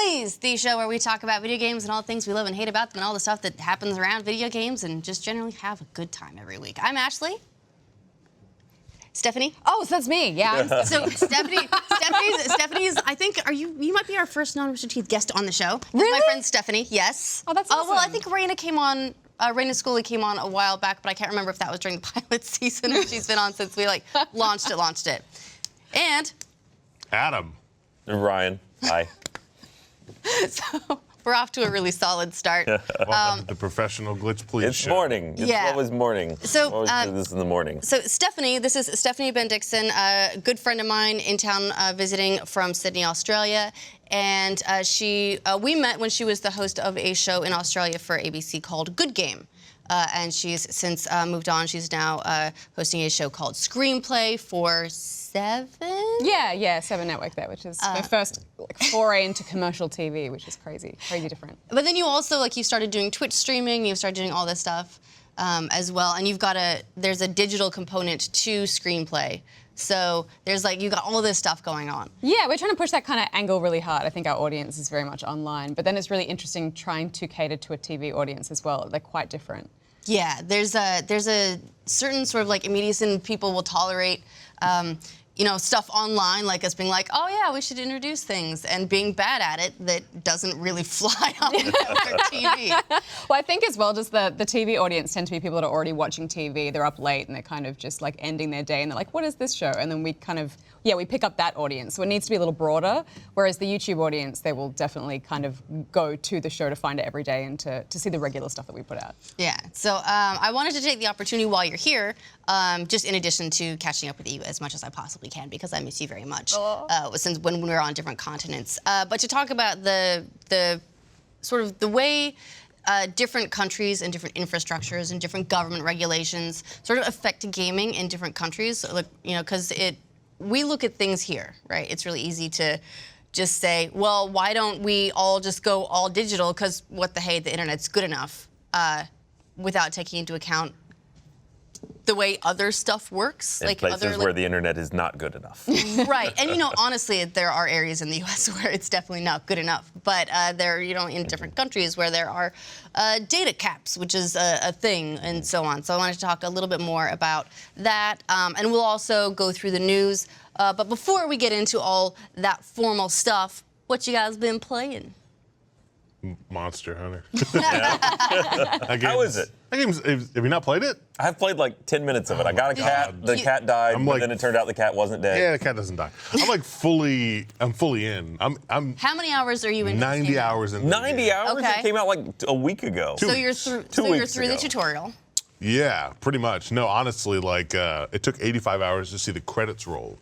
Please, the show where we talk about video games and all the things we love and hate about them and all the stuff that happens around video games and just generally have a good time every week. I'm Ashley. Stephanie? Oh, so that's me, yeah. So Stephanie's, I think, you might be our first non-Rooster Teeth guest on the show. Really? My friend Stephanie, yes. Oh, that's awesome. Well, I think Raina came on, Raina Schooley came on a while back, but I can't remember if that was during the pilot season or she's been on since we, launched it. And... Adam. And Ryan. Hi. So we're off to a really solid start. Welcome to the Professional Glitch Police It's show. morning. It's always morning. So, always do this in the morning. So Stephanie, this is Stephanie Bendixsen, a good friend of mine in town visiting from Sydney, Australia. And we met when she was the host of a show in Australia for ABC called Good Game. And she's since moved on. She's now hosting a show called Screenplay for Seven? Yeah, Seven Network there, which is my first foray into commercial TV, which is crazy different. But then you also, you started doing Twitch streaming, you started doing all this stuff as well, and there's a digital component to Screenplay. So there's you got all this stuff going on. Yeah, we're trying to push that kind of angle really hard. I think our audience is very much online, but then it's really interesting trying to cater to a TV audience as well. They're quite different. Yeah, there's a certain sort of immediacy, and people will tolerate stuff online, like us being oh yeah, we should introduce things, and being bad at it that doesn't really fly on network TV. Well, I think as well, just the TV audience tend to be people that are already watching TV, they're up late and they're kind of just ending their day and they're what is this show? And then we kind of, we pick up that audience. So it needs to be a little broader, whereas the YouTube audience, they will definitely kind of go to the show to find it every day and to see the regular stuff that we put out. Yeah, so I wanted to take the opportunity while you're here, just in addition to catching up with you as much as I possibly can, because I miss you very much since when we were on different continents. But to talk about the sort of the way different countries and different infrastructures and different government regulations sort of affect gaming in different countries, because we look at things here, right? It's really easy to just say, well, why don't we all just go all digital? Because what the hey, the internet's good enough, without taking into account the way other stuff works. In places where the internet is not good enough. Right, and honestly, there are areas in the U.S. where it's definitely not good enough. But there, in different countries where there are data caps, which is a thing, and so on. So I wanted to talk a little bit more about that, and we'll also go through the news. But before we get into all that formal stuff, what you guys been playing? Monster Hunter. How is it? That game's, have you not played it? I've played 10 minutes of it. I got a cat. The cat died, but then it turned out the cat wasn't dead. Yeah, the cat doesn't die. I'm fully in. I'm How many hours are you in? 90 hours in. 90 hours? Okay. It came out a week ago. So you're through the tutorial. Yeah, pretty much. No, honestly, it took 85 hours to see the credits roll.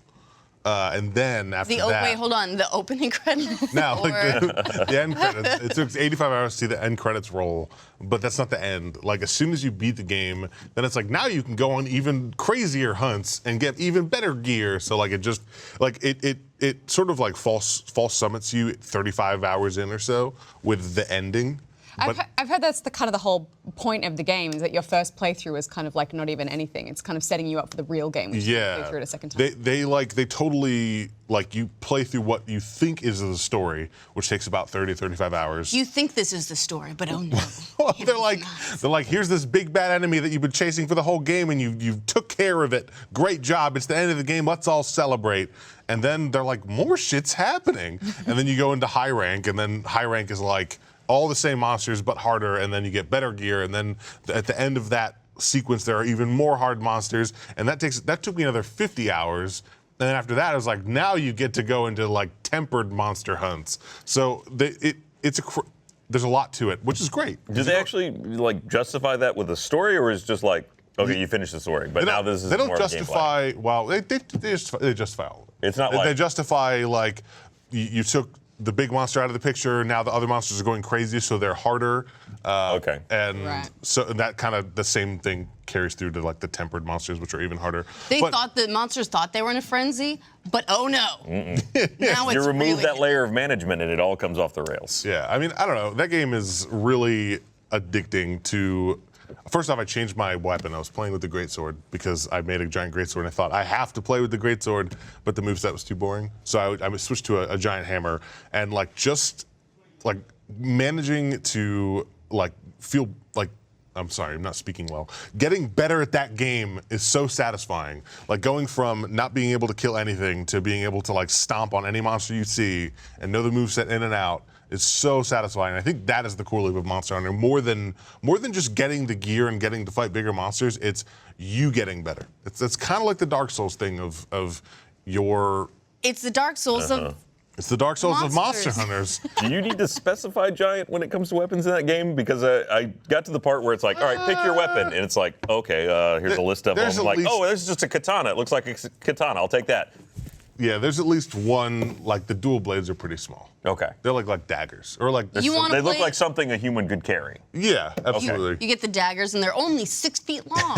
And then after that... Wait, hold on. The opening credits? No, the end credits. It took 85 hours to see the end credits roll, but that's not the end. As soon as you beat the game, then it's now you can go on even crazier hunts and get even better gear. So it just, it sort of false summits you 35 hours in or so with the ending. I've heard that's the whole point of the game, is that your first playthrough is kind of not even anything. It's kind of setting you up for the real game, which you play through it a second time. They totally, you play through what you think is the story, which takes about 30, 35 hours. You think this is the story, but oh no. Well, they're like, here's this big bad enemy that you've been chasing for the whole game and you took care of it. Great job. It's the end of the game. Let's all celebrate. And then they're more shit's happening. And then you go into high rank, and then high rank is all the same monsters but harder, and then you get better gear, and then at the end of that sequence there are even more hard monsters, and that took me another 50 hours. And then after that, I was now you get to go into tempered monster hunts. So there's a lot to it, which is great. Do they actually justify that with a story, or is it just okay, you finished the story, but now this is they don't more justify. Of a gameplay? Well, they justify all of it. It's not they justify you took the big monster out of the picture. Now the other monsters are going crazy, so they're harder. Okay. And so that kind of the same thing carries through to the tempered monsters, which are even harder. The monsters thought they were in a frenzy, but oh no. Now it's you remove really that layer of management and it all comes off the rails. Yeah, I mean, I don't know. That game is really addicting to... First off, I changed my weapon. I was playing with the greatsword because I made a giant greatsword, and I thought I have to play with the greatsword, but the moveset was too boring. So I switched to a giant hammer, and just like managing to like feel like. I'm sorry, I'm not speaking well. Getting better at that game is so satisfying. Like going from not being able to kill anything to being able to like stomp on any monster you see and know the moveset in and out is so satisfying. I think that is the core loop of Monster Hunter. More than just getting the gear and getting to fight bigger monsters, it's you getting better. It's kind of like the Dark Souls thing of your. It's the Dark Souls of. It's the Dark Souls of Monster Monsters. Hunters. Do you need to specify giant when it comes to weapons in that game? Because I got to the part where it's like, all right, pick your weapon. And it's like, okay, here's a list of them. I'm like, oh, this is just a katana. It looks like a katana. I'll take that. Yeah, there's at least one, like the dual blades are pretty small. Okay. They're like daggers. Or like You wanna They look play- like something a human could carry. Yeah, absolutely. You get the daggers, and they're only 6 feet long.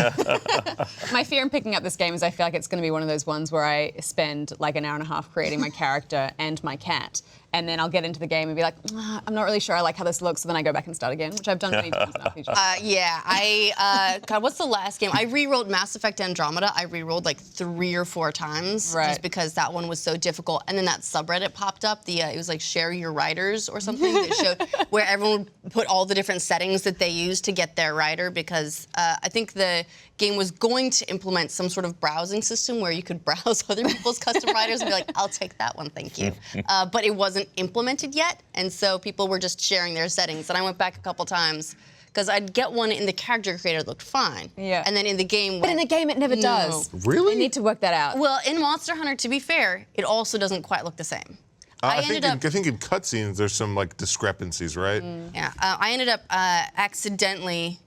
My fear in picking up this game is I feel like it's going to be one of those ones where I spend like an hour and a half creating my character and my cat, and then I'll get into the game and be like, I'm not really sure I like how this looks, so then I go back and start again, which I've done many times in RPGs. Yeah, God, what's the last game? I re-rolled Mass Effect Andromeda. I re-rolled like 3 or 4 times Right. just because that one was so difficult. And then that subreddit popped up. It was like Share Your Writers or something that showed where everyone would put all the different settings that they used to get their writer because I think the game was going to implement some sort of browsing system where you could browse other people's custom writers and be like, I'll take that one, thank you. But it wasn't implemented yet, and so people were just sharing their settings. And I went back a couple times because I'd get one in the character creator that looked fine. Yeah. And then in the game, But in the game, it never does. Really? I need to work that out. well, in Monster Hunter, to be fair, it also doesn't quite look the same. I think in cutscenes there's some like discrepancies, right? Yeah, I ended up accidentally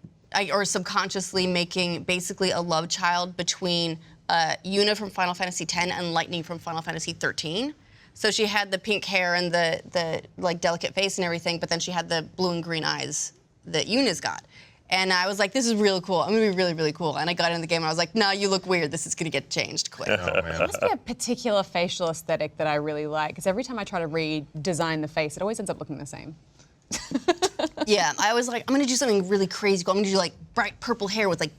or subconsciously making basically a love child between Yuna from Final Fantasy X and Lightning from Final Fantasy XIII. So she had the pink hair and the like delicate face and everything, but then she had the blue and green eyes that Yuna's got. And I was like, this is really cool. I'm gonna be really, really cool. And I got in the game and I was like, no, you look weird. This is gonna get changed quick. Oh man. There must be a particular facial aesthetic that I really like, because every time I try to redesign the face, it always ends up looking the same. Yeah, I was like, I'm gonna do something really crazy cool. I'm gonna do like bright purple hair with like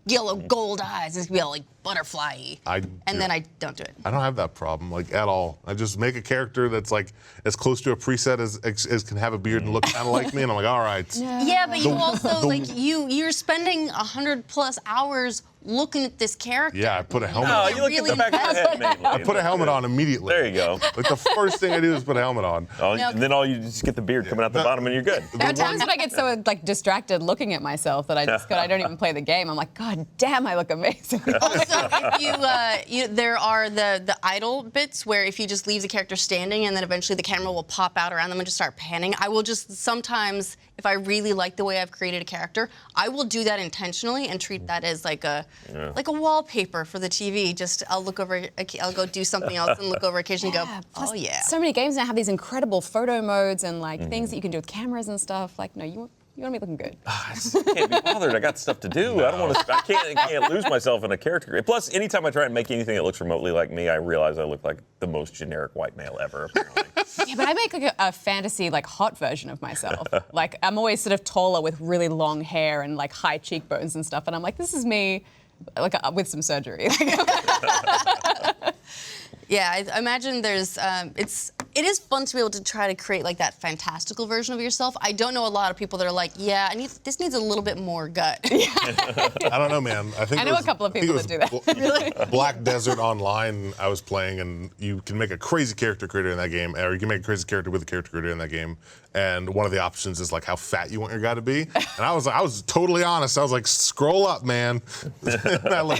yellow gold eyes. It's gonna be all like butterfly-y. And then I don't do it. I don't have that problem like at all. I just make a character that's like as close to a preset as can have a beard and look kind of like me, and I'm like, all right. Yeah, but you also the- like you're spending 100+ hours looking at this character. Yeah, I put a helmet. Oh, on. you look at the back of your head mainly. I put a helmet on immediately. There you go. Like the first thing I do is put a helmet on. And then all you just get the beard coming out the bottom and you're good. There are times when I get so like distracted looking at myself that I don't even play the game. I'm like, God damn, I look amazing. Also, if there are the idle bits where if you just leave the character standing and then eventually the camera will pop out around them and just start panning. I will just sometimes, if I really like the way I've created a character, I will do that intentionally and treat that as like a wallpaper for the TV. Just I'll look over, I'll go do something else and look over occasionally and go, Plus, oh yeah. So many games now have these incredible photo modes and like things that you can do with cameras and stuff. Like, no, you want to be looking good. I just can't be bothered. I got stuff to do. I don't want to. I can't lose myself in a character. Plus, anytime I try and make anything that looks remotely like me, I realize I look like the most generic white male ever. Apparently. Yeah, but I make like a fantasy like hot version of myself. Like I'm always sort of taller with really long hair and like high cheekbones and stuff. And I'm like, this is me, like with some surgery. Yeah, I imagine there's, it is fun to be able to try to create like that fantastical version of yourself. I don't know a lot of people that are like, yeah, this needs a little bit more gut. I don't know, man. I know a couple of people that do that. Black Desert Online I was playing, and you can make a crazy character creator in that game, or you can make a crazy character with a character creator in that game. And one of the options is like how fat you want your guy to be. And I was totally honest. I was like, scroll up, man. And I look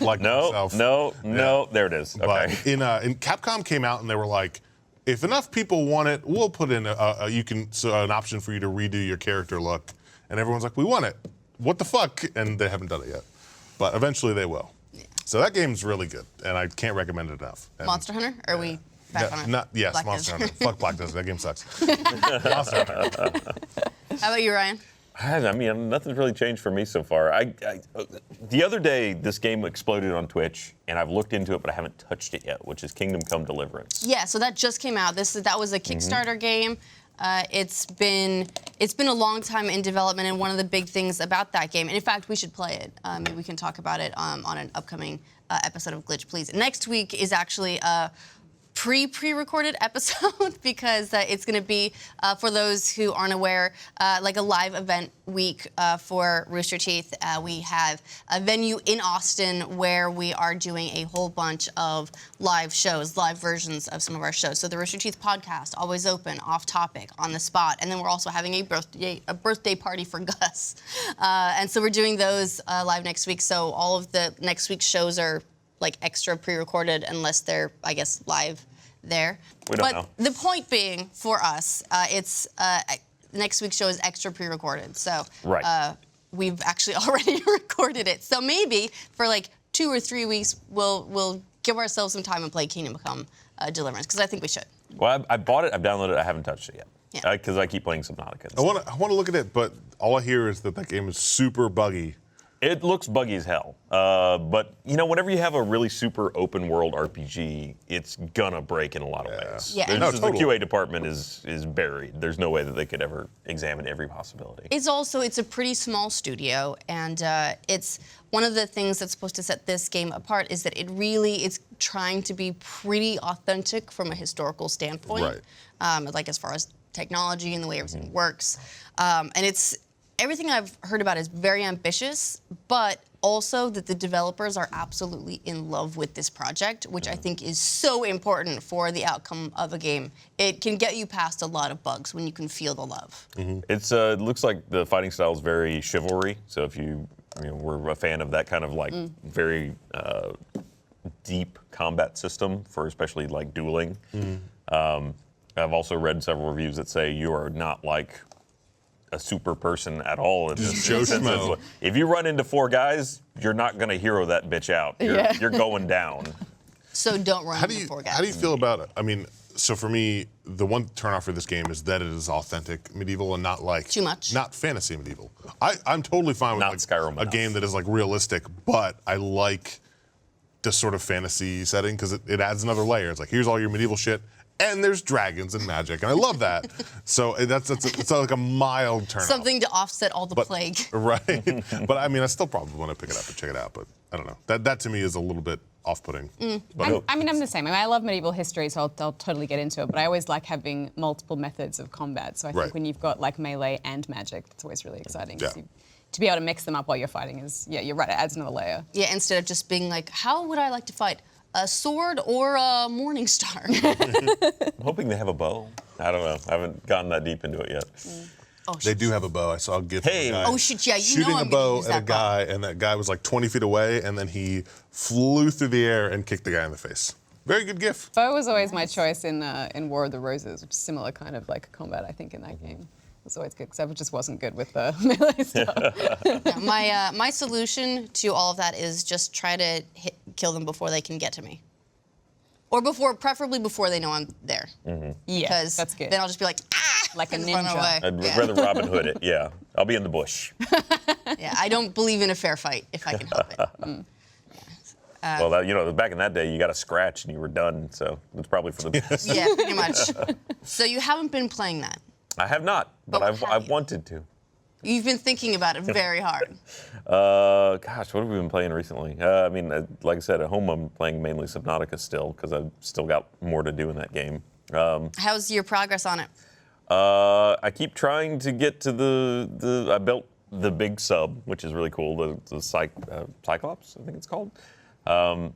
like myself. No. There it is. Okay. But in Capcom came out and they were like, if enough people want it, we'll put in an option for you to redo your character look. And everyone's like, we want it. What the fuck? And they haven't done it yet. But eventually they will. Yeah. So that game's really good, and I can't recommend it enough. And Monster Hunter? Or are we back on it? Yes, Black Monster Desert. Hunter. Fuck Black Desert. That game sucks. Monster Hunter. How about you, Ryan? I mean, nothing's really changed for me so far. The other day, this game exploded on Twitch, and I've looked into it, but I haven't touched it yet, which is Kingdom Come Deliverance. Yeah, so that just came out. That was a Kickstarter game. It's been a long time in development, and one of the big things about that game, and in fact, we should play it. Maybe we can talk about it on an upcoming episode of Glitch, please. Next week is actually pre-recorded episode because it's going to be, for those who aren't aware, like a live event week for Rooster Teeth. We have a venue in Austin where we are doing a whole bunch of live shows, live versions of some of our shows. So the Rooster Teeth podcast, always open, off topic, on the spot. And then we're also having a birthday party for Gus. And so we're doing those live next week. So all of the next week's shows are like extra pre-recorded unless they're, I guess, live there. We don't know. The point being, for us, it's next week's show is extra pre-recorded. So we've actually already recorded it. So maybe for like 2 or 3 weeks, we'll give ourselves some time and play Kingdom Come Deliverance, because I think we should. Well, I bought it, I've downloaded it, I haven't touched it yet. Yeah. Because I keep playing Subnautica. I want to look at it, but all I hear is that game is super buggy. It looks buggy as hell, but you know, whenever you have a really super open world RPG, it's gonna break in a lot of ways. Yeah. The QA department is buried. There's no way that they could ever examine every possibility. It's a pretty small studio, and it's one of the things that's supposed to set this game apart is that it really is trying to be pretty authentic from a historical standpoint, like as far as technology and the way everything works, and it's. Everything I've heard about is very ambitious, but also that the developers are absolutely in love with this project, which I think is so important for the outcome of a game. It can get you past a lot of bugs when you can feel the love. It looks like the fighting style is very chivalry. So if you were a fan of that kind of like very deep combat system for especially like dueling. I've also read several reviews that say you are not like a super person at all. In this sense. If you run into 4 guys, you're not going to hero that bitch out. You're going down. So don't run into 4 guys. How do you feel about it? I mean, so for me, the one turnoff for this game is that it is authentic medieval and not like... Too much. Not fantasy medieval. I'm totally fine with like Skyrim a game that is like realistic, but I like this sort of fantasy setting because it adds another layer. It's like, here's all your medieval shit, and there's dragons and magic, and I love that. So it's like a mild turn. Something to offset all the plague. Right. But I mean, I still probably want to pick it up and check it out, but I don't know. That to me is a little bit off-putting. But I'm the same. I mean, I love medieval history, so I'll totally get into it, but I always like having multiple methods of combat. So I think when you've got like melee and magic, it's always really exciting. Yeah. To be able to mix them up while you're fighting is, you're right, it adds another layer. Yeah, instead of just being like, how would I like to fight? A sword or a morning star? I'm hoping they have a bow. I don't know. I haven't gotten that deep into it yet. Oh, they do have a bow. I saw a GIF. Hey. Of a guy Oh, shit, yeah, you shooting know I'm a gonna bow use at a that bow. guy, and that guy was like 20 feet away, and then he flew through the air and kicked the guy in the face. Very good GIF. Bow was always my choice in War of the Roses, which is similar kind of like combat, I think, in that game. It was always good, because I just wasn't good with the melee stuff. Yeah, my solution to all of that is just try to kill them before they can get to me. Or preferably before they know I'm there. Yeah, Because that's good. then I'll just be like, Like a and run ninja. away. I'd rather Robin Hood it. Yeah, I'll be in the bush. Yeah, I don't believe in a fair fight if I can help it. Well, back in that day, you got a scratch and you were done. So it's probably for the best. Yeah, pretty much. So you haven't been playing that. I have not, but But have I've you? wanted to. You've been thinking about it very hard. Gosh, what have we been playing recently? Like I said, at home I'm playing mainly Subnautica still because I've still got more to do in that game. How's your progress on it? I keep trying to get to I built the big sub, which is really cool, the Cyclops, I think it's called. And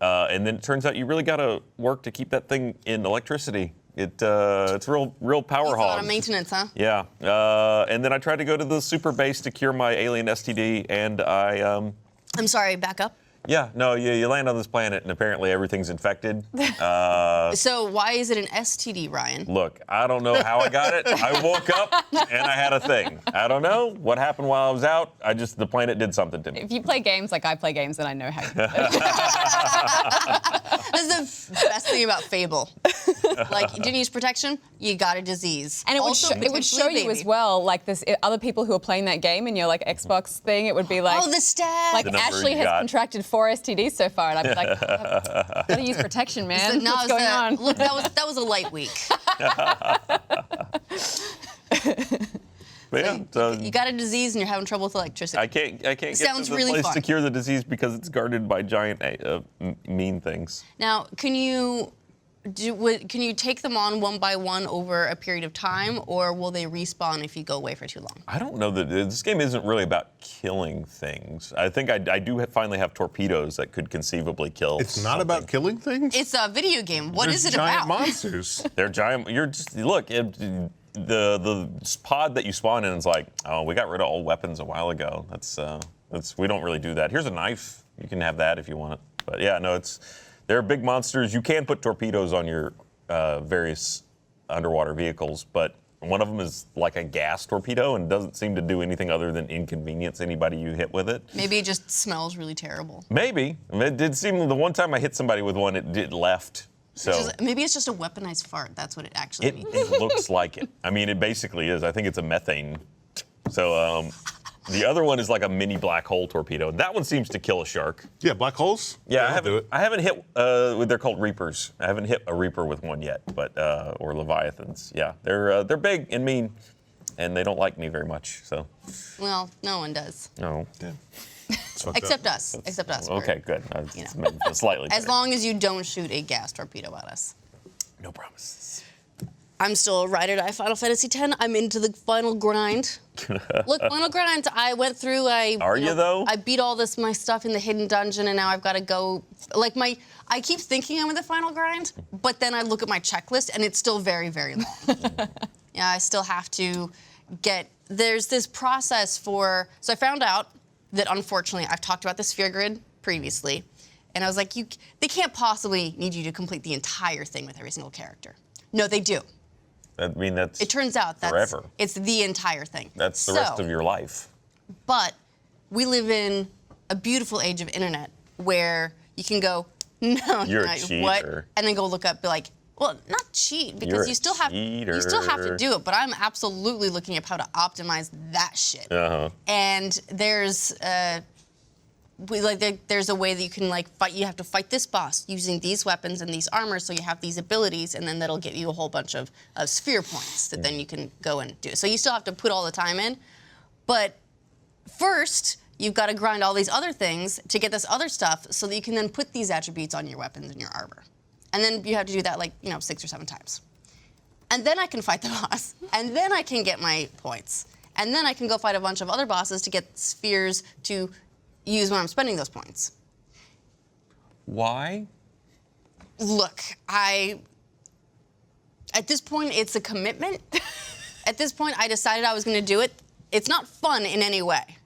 then it turns out you really got to work to keep that thing in electricity. It's a real power It's a hog. lot of maintenance, huh? Yeah. And then I tried to go to the super base to cure my alien STD, and I'm sorry, back up. Yeah, no, you land on this planet, and apparently everything's infected. So why is it an STD, Ryan? Look, I don't know how I got it. I woke up, and I had a thing. I don't know what happened while I was out. The planet did something to me. If you play games like I play games, then I know how you do it. That's the best thing about Fable. Like, you didn't use protection, you got a disease. And it Also, would show you baby. as well, like this other people who are playing that game in your like Xbox thing. It would be like, Oh, the stats. like The number Ashley you has got. contracted 4 STDs so far, and I'd be like, gotta use protection, man. No, What's going on? Look, that was a light week. But yeah, so You got a disease and you're having trouble with electricity. I can't get sounds to the really place fun. to cure the disease because it's guarded by giant mean things. Now, can you can you take them on one by one over a period of time, or will they respawn if you go away for too long? I don't know that this game isn't really about killing things. I think I do finally have torpedoes that could conceivably kill. It's not about killing things? It's a video game. What is it giant about? monsters. They're giant. You're just look. The pod that you spawn in is like, oh, we got rid of all weapons a while ago. That's we don't really do that. Here's a knife. You can have that if you want it. But yeah, no, they're big monsters. You can put torpedoes on your various underwater vehicles, but one of them is like a gas torpedo and doesn't seem to do anything other than inconvenience anybody you hit with it. Maybe it just smells really terrible. Maybe. I mean, it did seem the one time I hit somebody with one, it left. So Maybe it's just a weaponized fart. That's what it actually means. it looks like it. I mean, it basically is. I think it's a methane. So the other one is like a mini black hole torpedo. That one seems to kill a shark. Yeah, black holes? Yeah, I'll I haven't hit. They're called Reapers. I haven't hit a Reaper with one yet, but or Leviathans. Yeah, they're big and mean, and they don't like me very much. So. Well, no one does. No. Damn. Except us. Except us. Okay, good. You Slightly. As better. long as you don't shoot a gas torpedo at us. No promises. I'm still a ride or die Final Fantasy X. I'm into the final grind. Look, final grind. I went through. Are you though? I beat all my stuff in the hidden dungeon, and now I've got to go. I keep thinking I'm in the final grind, but then I look at my checklist, and it's still very, very long. Yeah, I still have to get. There's this process for. So I found out that unfortunately I've talked about the sphere grid previously, and I was like, they can't possibly need you to complete the entire thing with every single character. No, they do. I mean, that's. It turns out forever. It's the entire thing. That's the rest of your life. But we live in a beautiful age of internet where you can go, no, You're a what? cheater. And then go look up, be like, well, not cheat because You're you still have to do it. But I'm absolutely looking up how to optimize that shit. Uh-huh. And there's there's a way that you can fight. You have to fight this boss using these weapons and these armor, so you have these abilities, and then that'll get you a whole bunch of sphere points that then you can go and do. So you still have to put all the time in, but first you've got to grind all these other things to get this other stuff, so that you can then put these attributes on your weapons and your armor, and then you have to do that 6 or 7 times, and then I can fight the boss, and then I can get my points, and then I can go fight a bunch of other bosses to get spheres to use when I'm spending those points. Why? Look, at this point, it's a commitment. At this point, I decided I was going to do it. It's not fun in any way.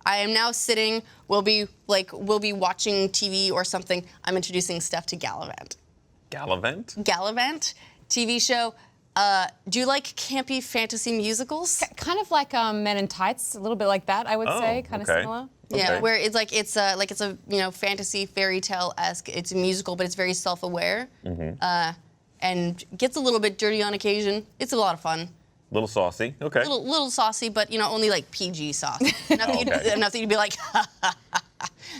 I am now sitting, we'll be watching TV or something. I'm introducing Steph to Gallivant. Gallivant? Gallivant, TV show. Do you like campy fantasy musicals? Kind of like Men in Tights, a little bit like that, I would say, kind of similar. Yeah, Okay. where it's a fantasy fairy tale-esque. It's a musical, but it's very self-aware, and gets a little bit dirty on occasion. It's a lot of fun. Little saucy. Okay. Little saucy, but only PG saucy. Enough that you'd be like,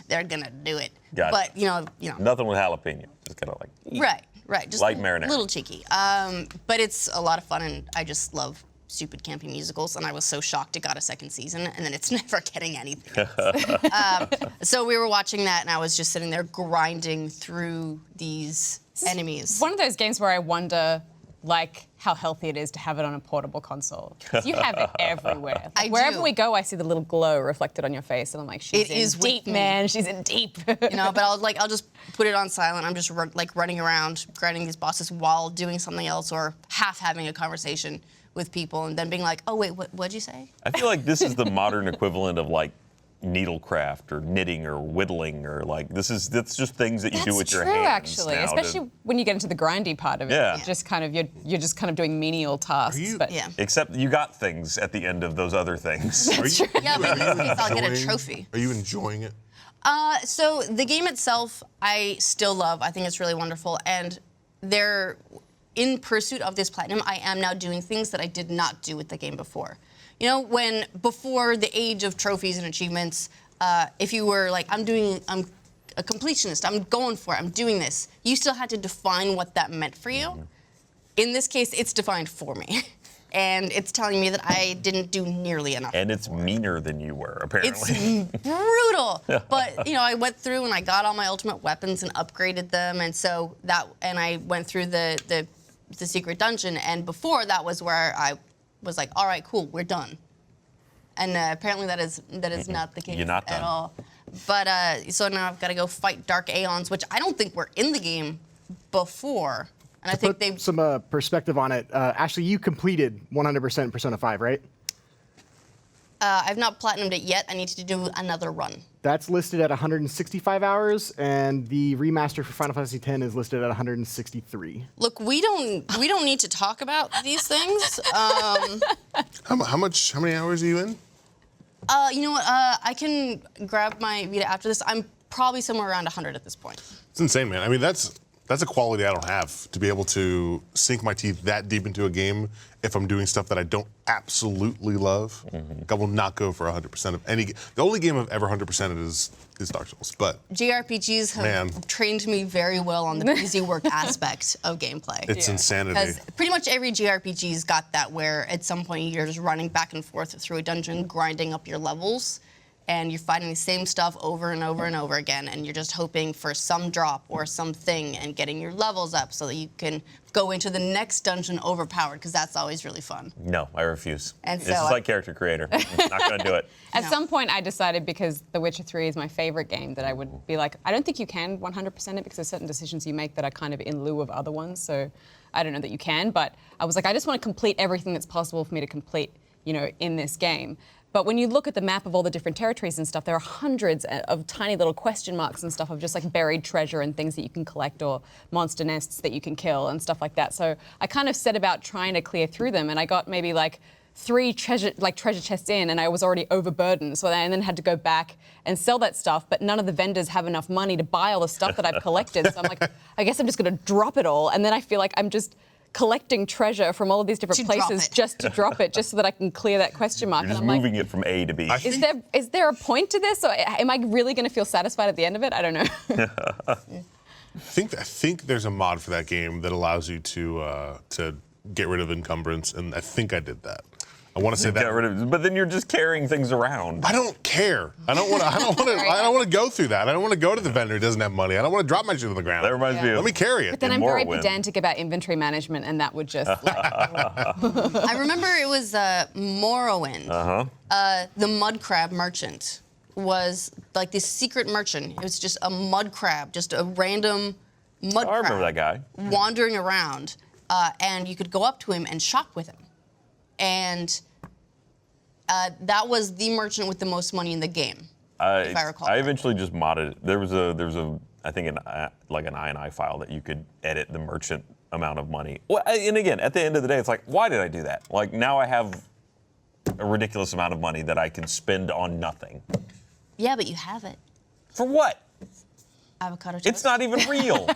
they're gonna do it. Got but it. Nothing with jalapeno. Just kind of like. Right. Just Light a marinara. little cheeky. But it's a lot of fun, and I just love stupid campy musicals, and I was so shocked it got a second season, and then it's never getting anything else. So we were watching that, and I was just sitting there grinding through these enemies. One of those games where I wonder, how healthy it is to have it on a portable console. 'Cause you have it everywhere. Wherever do. we go, I see the little glow reflected on your face, and I'm like, she's It is in with deep, me. man. She's in deep. But I'll just put it on silent. I'm just running around, grinding these bosses while doing something else, or half having a conversation with people, and then being like, oh wait, what'd you say? I feel like this is the modern equivalent of needlecraft or knitting or whittling or that's just things that you do with your hands. Actually, now especially when you get into the grindy part of it. Yeah. You're just kind of doing menial tasks. Yeah. Except you got things at the end of those other things. Yeah, but in this case, I'll get a trophy. Are you enjoying it? So the game itself, I still love. I think it's really wonderful, and in pursuit of this platinum, I am now doing things that I did not do with the game before. When before the age of trophies and achievements, if you were like, I'm a completionist, I'm going for it, I'm doing this, you still had to define what that meant for you. In this case, it's defined for me. and it's telling me that I didn't do nearly enough. And it's meaner than you were, apparently. It's brutal. But I went through and I got all my ultimate weapons and upgraded them, and so and I went through the secret dungeon, and before that was where I was like, all right, cool, we're done. And apparently that is not the case You're not at done. all. But so now I've got to go fight Dark Aeons, which I don't think were in the game before. And I think they some perspective on it. Ashley, you completed 100% Persona 5, right? I've not platinumed it yet. I need to do another run. That's listed at 165 hours, and the remaster for Final Fantasy X is listed at 163. Look, we don't need to talk about these things. How many hours are you in? You know what? I can grab my Vita after this. I'm probably somewhere around 100 at this point. It's insane, man. I mean, that's a quality I don't have, to be able to sink my teeth that deep into a game if I'm doing stuff that I don't absolutely love. I will not go for 100% of any. The only game I've ever 100%ed is Dark Souls. But JRPGs have trained me very well on the busy work aspect of gameplay. it's insanity. Because pretty much every JRPG's got that, where at some point you're just running back and forth through a dungeon, grinding up your levels, and you're fighting the same stuff over and over and over again, and you're just hoping for some drop or something and getting your levels up so that you can go into the next dungeon overpowered, because that's always really fun. No, I refuse. And this so is like character creator. I'm not going to do it. At some point, I decided, because The Witcher 3 is my favorite game, that I would be like, I don't think you can 100% it, because there's certain decisions you make that are kind of in lieu of other ones. So I don't know that you can, but I was like, I just want to complete everything that's possible for me to complete, in this game. But when you look at the map of all the different territories and stuff, there are hundreds of tiny little question marks and stuff of just like buried treasure and things that you can collect, or monster nests that you can kill and stuff like that. So I kind of set about trying to clear through them, and I got maybe like 3 treasure chests in, and I was already overburdened. So I then had to go back and sell that stuff, but none of the vendors have enough money to buy all the stuff that I've collected. So I'm like, I guess I'm just going to drop it all, and then I feel like I'm just collecting treasure from all of these different places just to drop it, just so that I can clear that question mark. You're just and I'm moving it from A to B. is there a point to this, or am I really going to feel satisfied at the end of it? I don't know. I think there's a mod for that game that allows you to get rid of encumbrance, and I think I did that. I want to say that. Get rid of it, but then you're just carrying things around. I don't care. I don't want to go through that. I don't want to go to the vendor who doesn't have money. I don't want to drop my shit on the ground. That reminds me of. Let me carry it. But then I'm very pedantic about inventory management, and that would just I remember it was Morrowind. The mud crab merchant was like this secret merchant. It was just a mud crab, just a random mud crab. I remember that guy. Wandering around, and you could go up to him and shop with him. And that was the merchant with the most money in the game, if I recall. I eventually just modded it. There was I think an INI file that you could edit the merchant amount of money. Well, and again, at the end of the day, it's like, why did I do that? Like, now I have a ridiculous amount of money that I can spend on nothing. Yeah, but you have it. For what? Avocado toast. It's not even real.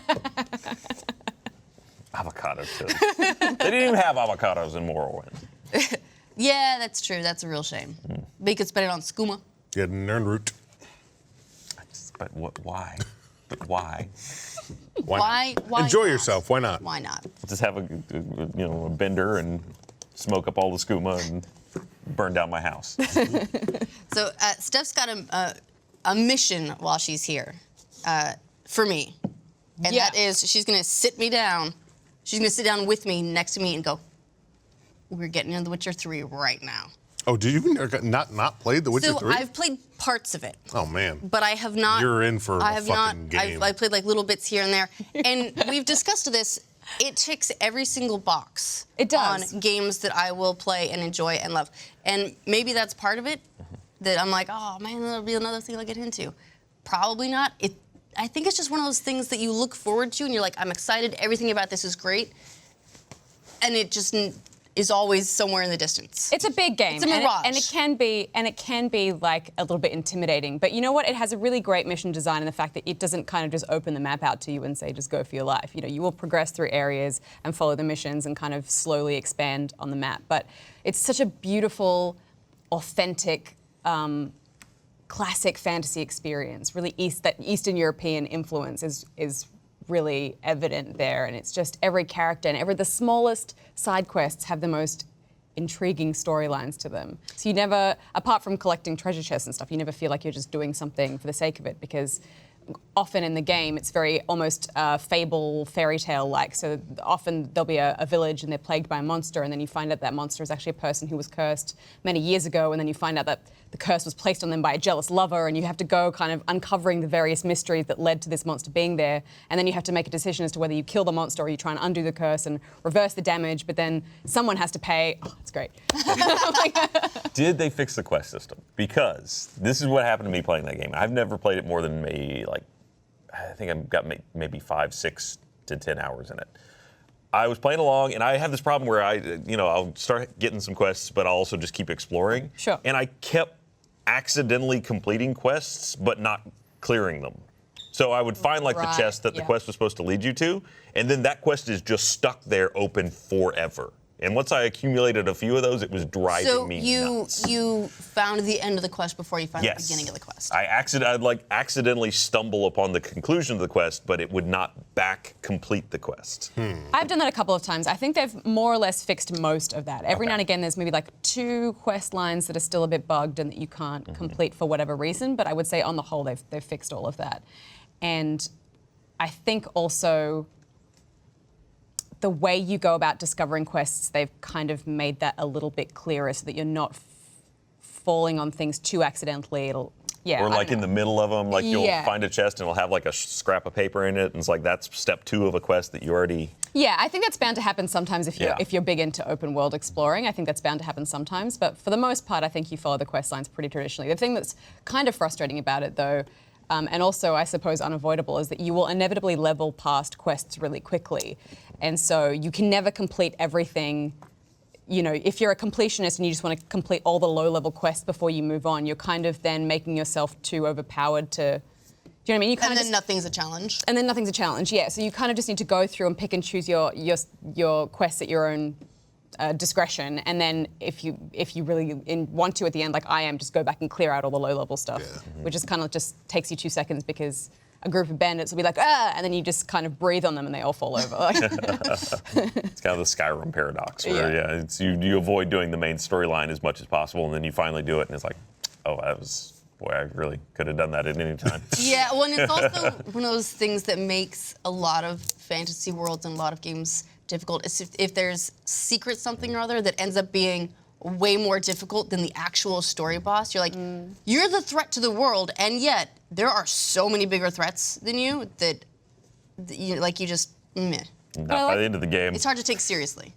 Avocado toast. They didn't even have avocados in Morrowind. Yeah, that's true. That's a real shame. But you could spend it on skooma. You had an earned root. But why? But why? Why Enjoy not? yourself. Why not? Why not? Just have a bender and smoke up all the skooma and burn down my house. So Steph's got a mission while she's here for me. And that is, she's going to sit me down. She's going to sit down with me next to me and go, we're getting into The Witcher 3 right now. Oh, did you not played The Witcher 3? So I've played parts of it. Oh, man. But I have not. You're in for a fucking game. I played like little bits here and there. And we've discussed this. It ticks every single box. It does. On games that I will play and enjoy and love. And maybe that's part of it, that I'm like, oh, man, that'll be another thing I'll get into. Probably not. I think it's just one of those things that you look forward to and you're like, I'm excited, everything about this is great. And it just is always somewhere in the distance. It's a big game. It's a mirage. And it can be like a little bit intimidating. But you know what? It has a really great mission design in the fact that it doesn't kind of just open the map out to you and say, just go for your life. You will progress through areas and follow the missions and kind of slowly expand on the map. But it's such a beautiful, authentic, classic fantasy experience. Really that Eastern European influence is really evident there, and it's just every character and the smallest side quests have the most intriguing storylines to them. So you never, apart from collecting treasure chests and stuff, you never feel like you're just doing something for the sake of it, because often in the game it's very almost fable, fairy tale like. So often there'll be a village and they're plagued by a monster, and then you find out that monster is actually a person who was cursed many years ago, and then you find out that the curse was placed on them by a jealous lover, and you have to go kind of uncovering the various mysteries that led to this monster being there, and then you have to make a decision as to whether you kill the monster or you try and undo the curse and reverse the damage, but then someone has to pay. Oh, it's great. Did they fix the quest system? Because this is what happened to me playing that game. I've never played it more than maybe I think I've got maybe 5, 6 to 10 hours in it. I was playing along, and I have this problem where I'll start getting some quests, but I'll also just keep exploring. Sure. And I kept accidentally completing quests, but not clearing them. So I would find the chest that the quest was supposed to lead you to, and then that quest is just stuck there open forever. And once I accumulated a few of those, it was driving me nuts. So you found the end of the quest before you found the beginning of the quest. I'd accidentally stumble upon the conclusion of the quest, but it would not back complete the quest. I've done that a couple of times. I think they've more or less fixed most of that. Every now and again, there's maybe 2 quest lines that are still a bit bugged and that you can't complete for whatever reason. But I would say on the whole, they've fixed all of that. And I think also the way you go about discovering quests, they've kind of made that a little bit clearer so that you're not falling on things too accidentally. Or in the middle of them, you'll find a chest and it'll have a scrap of paper in it, and it's that's step 2 of a quest that you already. Yeah, I think that's bound to happen sometimes if you're big into open world exploring. I think that's bound to happen sometimes, but for the most part, I think you follow the quest lines pretty traditionally. The thing that's kind of frustrating about it, though, and also I suppose unavoidable, is that you will inevitably level past quests really quickly, and so you can never complete everything. If you're a completionist and you just want to complete all the low-level quests before you move on, you're kind of then making yourself too overpowered to. Do you know what I mean? And then nothing's a challenge. And then nothing's a challenge. Yeah. So you kind of just need to go through and pick and choose your quests at your own discretion, and then if you really want to at the end, like I am, just go back and clear out all the low-level stuff, which is kind of just takes you 2 seconds because a group of bandits will be like, and then you just kind of breathe on them and they all fall over. It's kind of the Skyrim paradox where, you avoid doing the main storyline as much as possible, and then you finally do it, and it's like, oh, I really could have done that at any time. Yeah, well, and it's also one of those things that makes a lot of fantasy worlds and a lot of games difficult is if there's secret something or other that ends up being way more difficult than the actual story boss. You're like, you're the threat to the world, and yet there are so many bigger threats than you that you just meh. Not by the end of the game. It's hard to take seriously.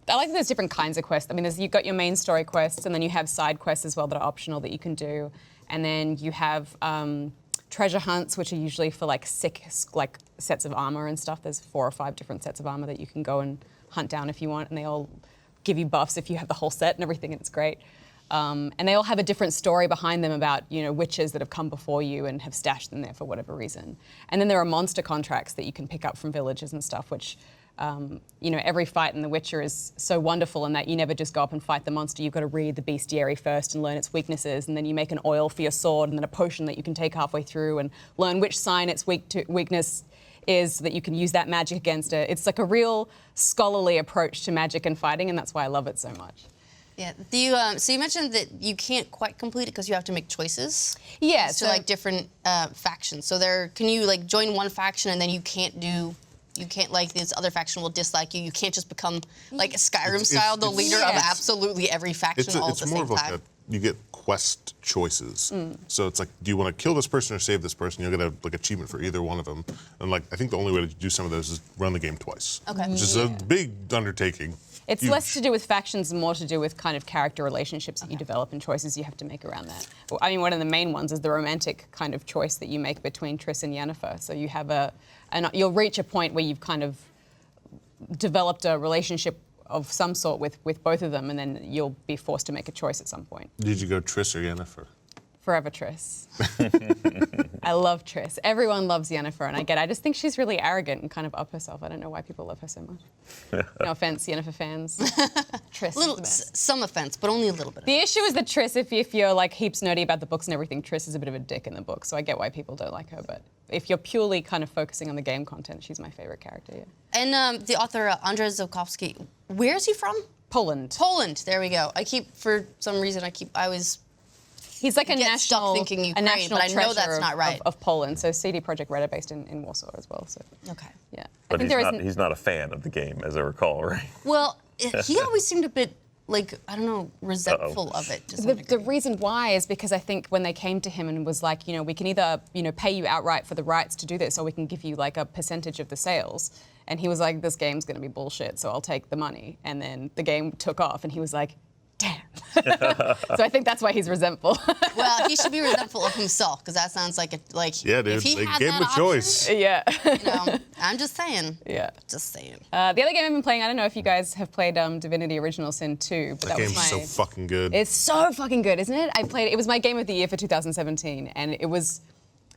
I like that there's different kinds of quests. I mean, you've got your main story quests, and then you have side quests as well that are optional that you can do. And then you have treasure hunts, which are usually for sick sets of armor and stuff. There's 4 or 5 different sets of armor that you can go and hunt down if you want, and they all give you buffs if you have the whole set and everything, and it's great. And they all have a different story behind them about witches that have come before you and have stashed them there for whatever reason. And then there are monster contracts that you can pick up from villages and stuff, which every fight in The Witcher is so wonderful in that you never just go up and fight the monster. You've got to read the bestiary first and learn its weaknesses, and then you make an oil for your sword and then a potion that you can take halfway through and learn which sign its weakness is so that you can use that magic against it. It's like a real scholarly approach to magic and fighting, and that's why I love it so much. Yeah. So you mentioned that you can't quite complete it because you have to make choices. Yeah. So different factions. So can you join one faction and then you can't this other faction will dislike you. You can't just become Skyrim style, the leader of absolutely every faction all at the same time. You get quest choices. So it's do you want to kill this person or save this person? You'll get a achievement for either one of them. And I think the only way to do some of those is run the game twice. Okay. Which is a big undertaking. It's less to do with factions and more to do with kind of character relationships that you develop and choices you have to make around that. Well, I mean, one of the main ones is the romantic kind of choice that you make between Triss and Yennefer. So you have you'll reach a point where you've kind of developed a relationship of some sort with both of them, and then you'll be forced to make a choice at some point. Did you go Triss or Yennefer? Forever Triss. I love Triss. Everyone loves Yennefer, and I just think she's really arrogant and kind of up herself. I don't know why people love her so much. No offense, Yennefer fans. Triss is the best. Some offense, but only a little bit. The issue is that Triss, if you're heaps nerdy about the books and everything, Triss is a bit of a dick in the book, so I get why people don't like her, but if you're purely kind of focusing on the game content, she's my favorite character, yeah. And the author, Andrzej Sapkowski, where is he from? Poland. Poland. There we go. For some reason, He's like a get stuck national, thinking Ukraine, a national but I know treasure that's not right. of Poland. So CD Projekt Red are based in Warsaw as well. So Okay. yeah, But he's not a fan of the game, as I recall, right? Well, he always seemed a bit resentful of it. To some The degree. reason why is because I think when they came to him and was like, we can either, pay you outright for the rights to do this, or we can give you like a percentage of the sales. And he was like, this game's going to be bullshit, so I'll take the money. And then the game took off, and he was like, damn. So I think that's why he's resentful. Well, he should be resentful of himself, because that sounds like Yeah, dude. If he They had gave him that a choice. Yeah. option, I'm just saying. Yeah. Just saying. The other game I've been playing, I don't know if you guys have played Divinity Original Sin 2, but That that was game's so fucking good. It's so fucking good, isn't it? It was my game of the year for 2017, and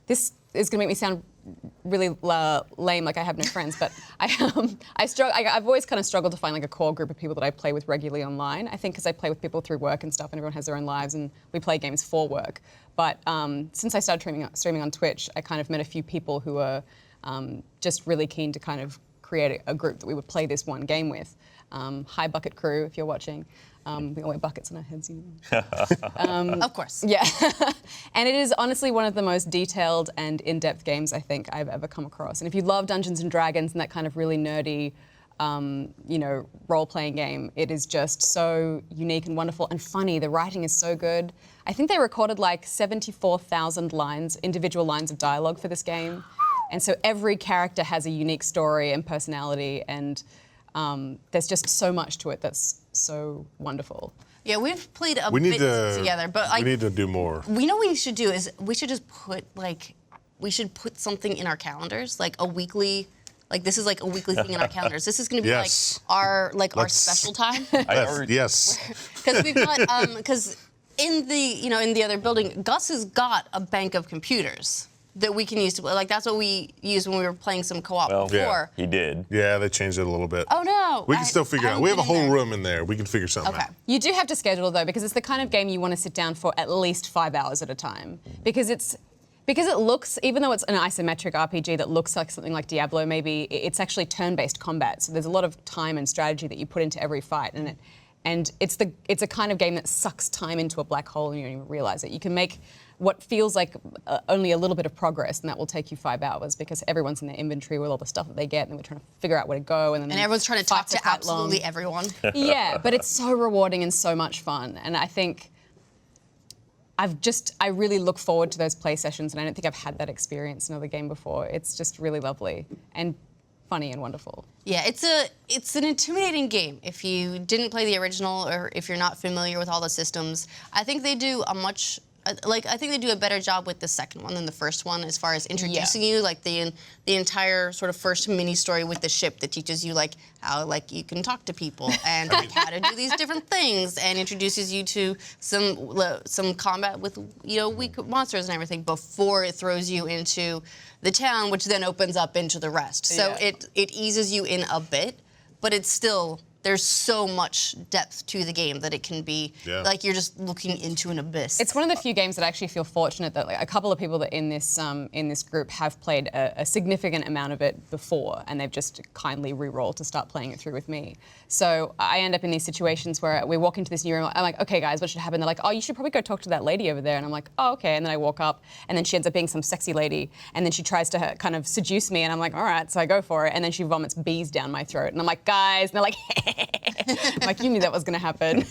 this is going to make me sound really lame, like I have no friends, but I've always kind of struggled to find like a core group of people that I play with regularly online. I think because I play with people through work and stuff, and everyone has their own lives, and we play games for work. But since I started streaming on Twitch, I kind of met a few people who are just really keen to kind of create a group that we would play this one game with. Hi Bucket Crew, if you're watching. We all wear buckets on our heads. Of course. Yeah. And it is honestly one of the most detailed and in-depth games I think I've ever come across. And if you love Dungeons and Dragons and that kind of really nerdy, role-playing game, it is just so unique and wonderful and funny. The writing is so good. I think they recorded like 74,000 individual lines of dialogue for this game. And so every character has a unique story and personality, and there's just so much to it that's so wonderful. Yeah, we've played a bit together, but we need to do more. We know what we should do is we should just put something in our calendars, like a weekly. Like this is like a weekly thing in our calendars. This is going to be Yes. our special time. Yes. Because we've got because in the other building, Gus has got a bank of computers that we can use to play. Like that's what we used when we were playing some co-op before. Yeah. He did. Yeah, they changed it a little bit. Oh no! We can still figure it out. We have a whole room. room in there. We can figure something Okay. out. You do have to schedule though, because it's the kind of game you want to sit down for at least 5 hours at a time. Because it looks, even though it's an isometric RPG that looks like something like Diablo, maybe it's actually turn-based combat. So there's a lot of time and strategy that you put into every fight, and it's a kind of game that sucks time into a black hole and you don't even realize it. You can make what feels like only a little bit of progress, and that will take you 5 hours because everyone's in their inventory with all the stuff that they get, and we're trying to figure out where to go. And everyone's trying to talk to absolutely everyone. Yeah, but it's so rewarding and so much fun, and I think I really look forward to those play sessions, and I don't think I've had that experience in another game before. It's just really lovely and funny and wonderful. Yeah, it's an intimidating game. If you didn't play the original or if you're not familiar with all the systems, I think they do I think they do a better job with the second one than the first one as far as introducing you, like the entire sort of first mini story with the ship that teaches you like how like you can talk to people and like how to do these different things, and introduces you to some combat with weak monsters and everything before it throws you into the town, which then opens up into the rest. So it eases you in a bit, but it's still. There's so much depth to the game that it can be like you're just looking into an abyss. It's one of the few games that I actually feel fortunate that like, a couple of people that in this group have played a significant amount of it before, and they've just kindly re-rolled to start playing it through with me. So I end up in these situations where we walk into this new room. I'm like, okay, guys, what should happen? They're like, oh, you should probably go talk to that lady over there. And I'm like, oh, okay. And then I walk up, and then she ends up being some sexy lady, and then she tries to kind of seduce me, and I'm like, all right, so I go for it, and then she vomits bees down my throat, and I'm like, guys, and they're like, I'm like, you knew that was going to happen.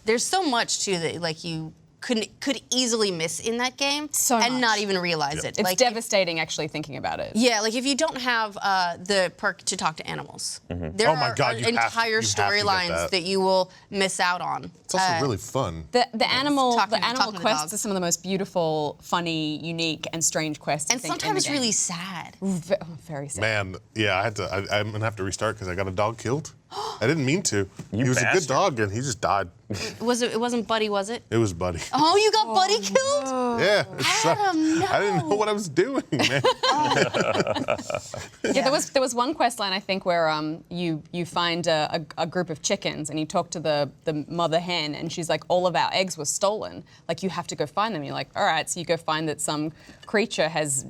There's so much too that like you could easily miss in that game and not even realize it. It's like devastating actually thinking about it. Yeah, like if you don't have the perk to talk to animals, there Oh my God, are you have entire to get storylines that you will miss out on. It's also really fun. The animal talking to quests dogs. are some of the most beautiful, funny, unique, and strange quests. And I think, sometimes in the game. really sad. Very sad. Man, yeah, I'm gonna have to restart because I got a dog killed. I didn't mean to. He was a bastard. good dog and he just died. It wasn't Buddy, was it? It was Buddy. Oh, you got Buddy killed? Yeah. It sucked. Adam, no. I didn't know what I was doing, man. Yeah, there was one quest line I think where you find a group of chickens and you talk to the mother hen and she's like, all of our eggs were stolen. Like you have to go find them. You're like, all right, so you go find that some creature has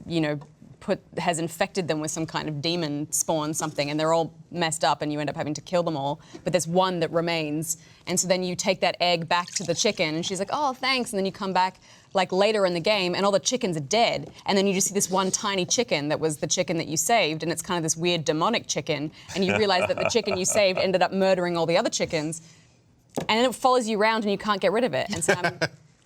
has infected them with some kind of demon spawn something, and they're all messed up, and you end up having to kill them all. But there's one that remains, and so then you take that egg back to the chicken, and she's like, "Oh, thanks," and then you come back like later in the game, and all the chickens are dead, and then you just see this one tiny chicken that was the chicken that you saved, and it's kind of this weird demonic chicken, and you realize that the chicken you saved ended up murdering all the other chickens, and then it follows you around, and you can't get rid of it. And so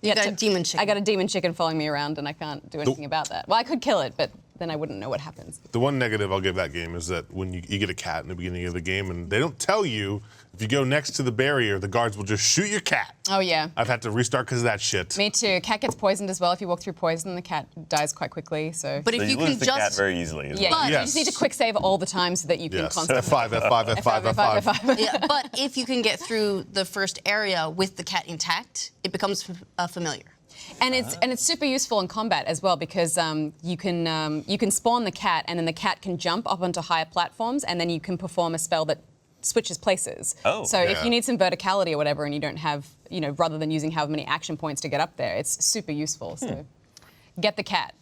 You got a demon chicken. I got a demon chicken following me around, and I can't do anything about that. Well, I could kill it, but then I wouldn't know what happens. The one negative I'll give that game is that when you get a cat in the beginning of the game, and they don't tell you if you go next to the barrier, the guards will just shoot your cat. Oh, yeah. I've had to restart because of that shit. Me too. Cat gets poisoned as well. If you walk through poison, the cat dies quite quickly. So, But So if you you lose can the just cat very easily. yeah, But- you just need to quick save all the time so that you can Yes. constantly. F5, F5, F5, F5. F5. yeah, but if you can get through the first area with the cat intact, it becomes familiar. And it's super useful in combat as well because you can spawn the cat, and then the cat can jump up onto higher platforms, and then you can perform a spell that switches places. Oh. So if Yeah. you need some verticality or whatever, and you don't have, rather than using however many action points to get up there, it's super useful. So get the cat.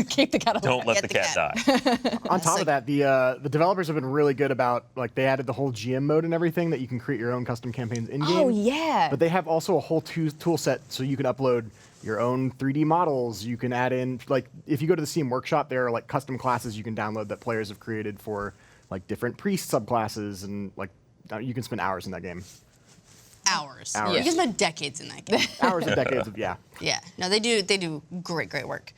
Keep the cat alive. Don't let Get the the cat die. On top of that, the developers have been really good about, like, they added the whole GM mode and everything that you can create your own custom campaigns in game. Oh, yeah. But they have also a whole tool set so you can upload your own 3D models. You can add in, like, if you go to the Steam Workshop, there are like custom classes you can download that players have created for like different priest subclasses, and like you can spend hours in that game. Hours. Hours. You can spend decades in that game. Hours and decades of, yeah. Yeah, no, they do great work.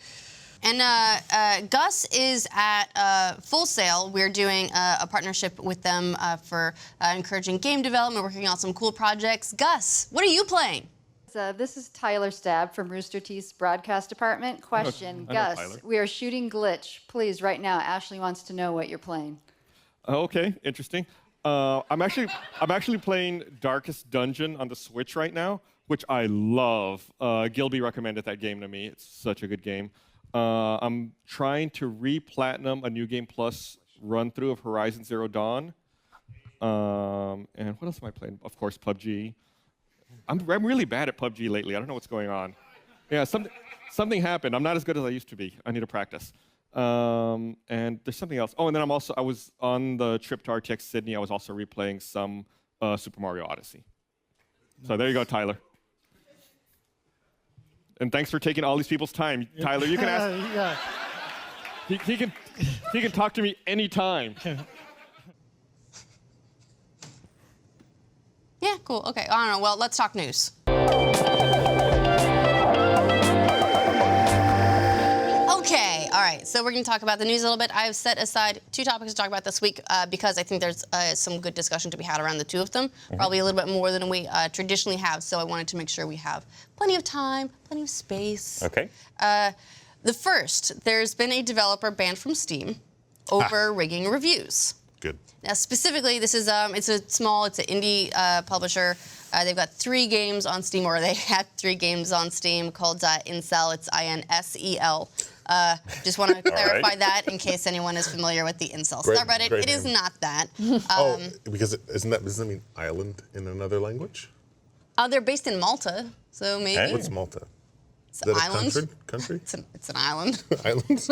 And Gus is at Full Sail. We're doing a partnership with them for encouraging game development, working on some cool projects. Gus, what are you playing? This is Tyler Stab from Rooster Teeth's broadcast department. Question, I know Gus, Tyler. we are shooting Glitch. Please, right now, Ashley wants to know what you're playing. Okay, interesting. I'm actually playing Darkest Dungeon on the Switch right now, which I love. Gilby recommended that game to me. It's such a good game. I'm trying to re-platinum a New Game Plus run-through of Horizon Zero Dawn. And what else am I playing? Of course, PUBG. I'm really bad at PUBG lately. I don't know what's going on. Yeah, something happened. I'm not as good as I used to be. I need to practice. And there's something else. Oh, and then I was on the trip to RTX Sydney. I was also replaying some Super Mario Odyssey. So there you go, Tyler. And thanks for taking all these people's time. Tyler, you can ask. Yeah. He can talk to me anytime. Yeah, cool. Okay, I don't know. Well, let's talk news. Okay, all right. So we're going to talk about the news a little bit. I've set aside 2 topics to talk about this week because I think there's some good discussion to be had around the 2 of them. Probably a little bit more than we traditionally have. So I wanted to make sure we have plenty of time, plenty of space. Okay. The first, there's been a developer banned from Steam over rigging reviews. Good. Now, specifically, this is it's an indie publisher. They've got 3 games on Steam, or they had 3 games on Steam called Incel. It's INSEL. Just want to clarify that in case anyone is familiar with the Incel subreddit. Great It is name. not that. Because doesn't that mean island in another language? They're based in Malta, so maybe Hey. What's Malta? it's Is an that island. a country? It's an island. Islands?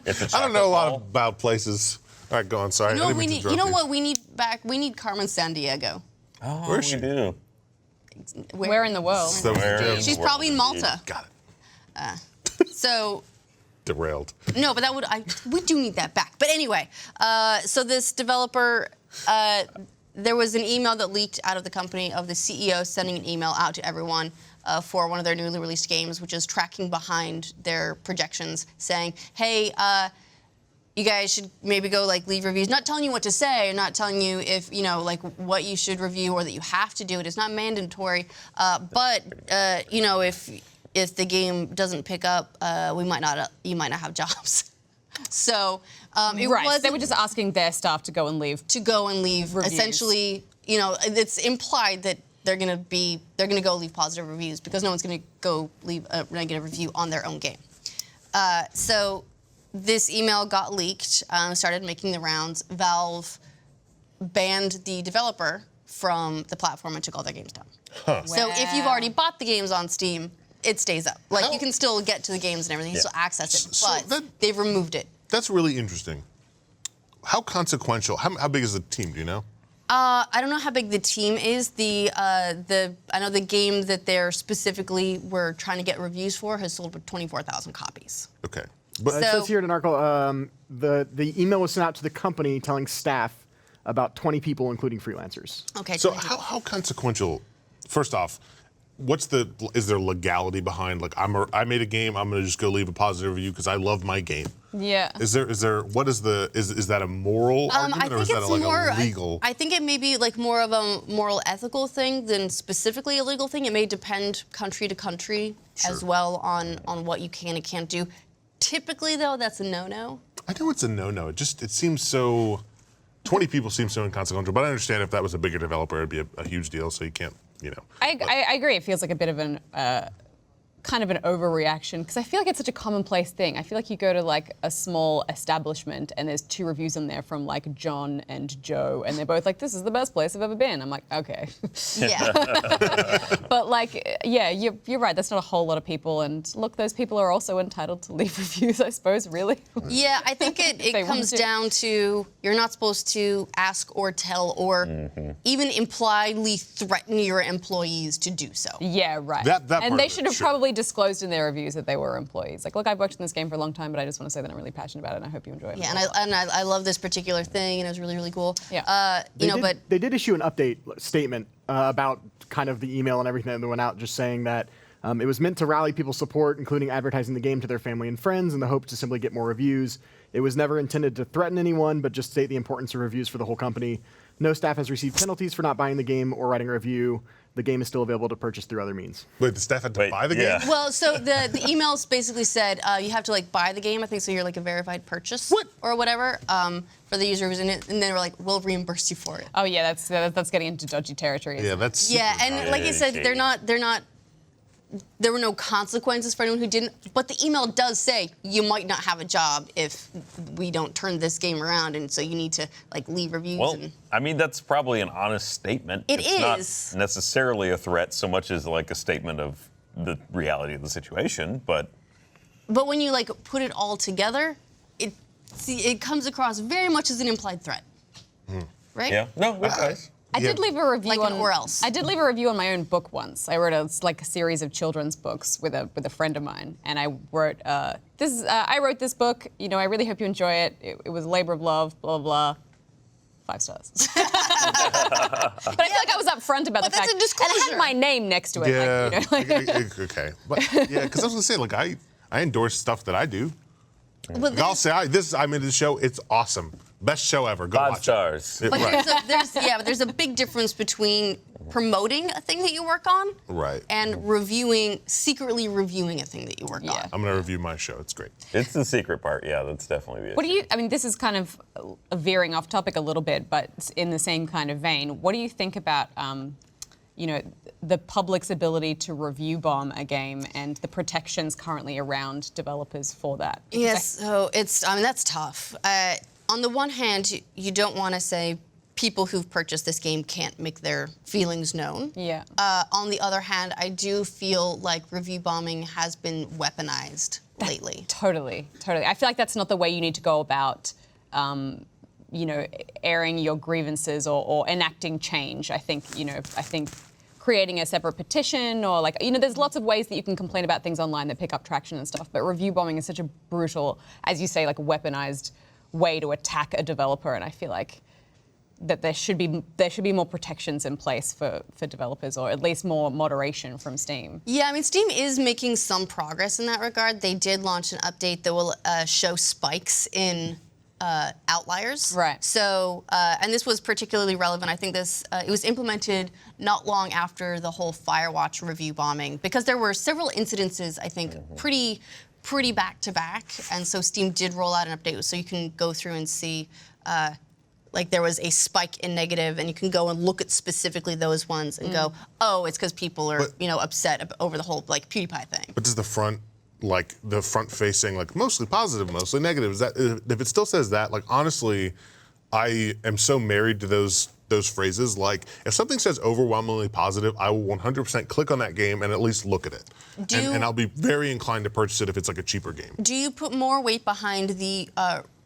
It's a I don't know a lot chocolate about places. All right, go on. Sorry. You know I what we didn't mean need? to You know interrupt what we need back? We need Carmen Sandiego. ball. Oh, Where's we she? do. Where in the world? So Where- She's probably in Malta. Got it. So. Derailed. No, but we do need that back. But anyway, so this developer, there was an email that leaked out of the company of the CEO sending an email out to everyone for one of their newly released games, which is tracking behind their projections, saying, hey, you guys should maybe go leave reviews, not telling you what to say, not telling you if, what you should review or that you have to do it. It's not mandatory. But if the game doesn't pick up, you might not have jobs. So it Right. was They were just asking their staff to go and leave. reviews. Essentially, it's implied that they're gonna go leave positive reviews because no one's gonna go leave a negative review on their own game. So this email got leaked, started making the rounds. Valve banned the developer from the platform and took all their games down. So if you've already bought the games on Steam, it stays up. You can still get to the games and everything, you can still access it, So but they've removed it That's really interesting. How consequential? How big is the team? Do you know? I don't know how big the team is. I know the game that they're specifically were trying to get reviews for has sold 24,000 copies. Okay. It says here in an article, the email was sent out to the company telling staff about 20 people, including freelancers. Okay. So how consequential? First off, is there legality behind I made a game, I'm gonna just go leave a positive review because I love my game? Yeah. Is that a moral argument or is that a legal? I think it may be more of a moral ethical thing than specifically a legal thing. It may depend country to country as well on what you can and can't do. Typically though, that's a no-no. I know it's a no-no. It seems so 20 people seem so inconsequential, but I understand if that was a bigger developer it'd be a huge deal, so you can't, I agree. It feels like a bit of an kind of an overreaction because I feel like it's such a commonplace thing. I feel like you go to a small establishment and there's 2 reviews in there from John and Joe, and they're both like, "This is the best place I've ever been." I'm like, okay. Yeah. But yeah, you're right. That's not a whole lot of people, and look, those people are also entitled to leave reviews, I suppose. Really. Yeah, I think it comes down to you're not supposed to ask or tell or even impliedly threaten your employees to do so. Yeah, right. That and they should have sure. probably disclosed in their reviews that they were employees. Look, I've worked in this game for a long time, but I just want to say that I'm really passionate about it, and I hope you enjoy it. Yeah, and I love this particular thing, and it was really, really cool. Yeah. They did issue an update statement about kind of the email and everything that went out, just saying that it was meant to rally people's support, including advertising the game to their family and friends, in the hope to simply get more reviews. It was never intended to threaten anyone, but just state the importance of reviews for the whole company. No staff has received penalties for not buying the game or writing a review. The game is still available to purchase through other means. Wait, the staff had to buy the game? Well, so the emails basically said you have to buy the game. I think so. You're a verified purchase or whatever for the user who's in it, and then we're we'll reimburse you for it. Oh yeah, that's getting into dodgy territory. Yeah, that's and like you said, they're not. There were no consequences for anyone who didn't, but the email does say you might not have a job if we don't turn this game around, and so you need to leave reviews. Well, I mean that's probably an honest statement. It's not necessarily a threat so much as a statement of the reality of the situation, but when you put it all together, it comes across very much as an implied threat, right? Yeah, no, good advice. I did leave a review on or else. I did leave a review on my own book once. I wrote a series of children's books with a friend of mine, and I wrote I wrote this book. I really hope you enjoy it. It was a labor of love. Blah blah. 5 stars. But I feel like I was upfront about the fact, that's a disclosure. And it had my name next to it. Yeah. Okay. But yeah, because I was gonna say I endorse stuff that I do. I'll say I'm into the show. It's awesome. Best show ever. Go 5 watch stars. it. But Right. there's a big difference between promoting a thing that you work on and secretly reviewing a thing that you work on. I'm gonna review my show. It's great. It's the secret part. Yeah, that's definitely the issue. I mean, this is kind of veering off topic a little bit, but in the same kind of vein. What do you think about, the public's ability to review bomb a game and the protections currently around developers for that? Yes, so that's tough. On the one hand, you don't want to say people who've purchased this game can't make their feelings known. Yeah. On the other hand, I do feel like review bombing has been weaponized lately. Totally. I feel like that's not the way you need to go about, airing your grievances or enacting change. I think creating a separate petition or there's lots of ways that you can complain about things online that pick up traction and stuff. But review bombing is such a brutal, as you say, weaponized way to attack a developer, and I feel like that there should be more protections in place for developers, or at least more moderation from Steam. Yeah, I mean, Steam is making some progress in that regard. They did launch an update that will show spikes in outliers. Right. So, and this was particularly relevant. I think it was implemented not long after the whole Firewatch review bombing, because there were several incidences, I think, pretty back to back, and so Steam did roll out an update so you can go through and see there was a spike in negative, and you can go and look at specifically those ones and go, oh, it's because people are upset over the whole PewDiePie thing. But does the front facing mostly positive, mostly negative, is that if it still says that, honestly, I am so married to those those phrases. Like, if something says overwhelmingly positive, I will 100% click on that game and at least look at it. And I'll be very inclined to purchase it if it's like a cheaper game. Do you put more weight behind the,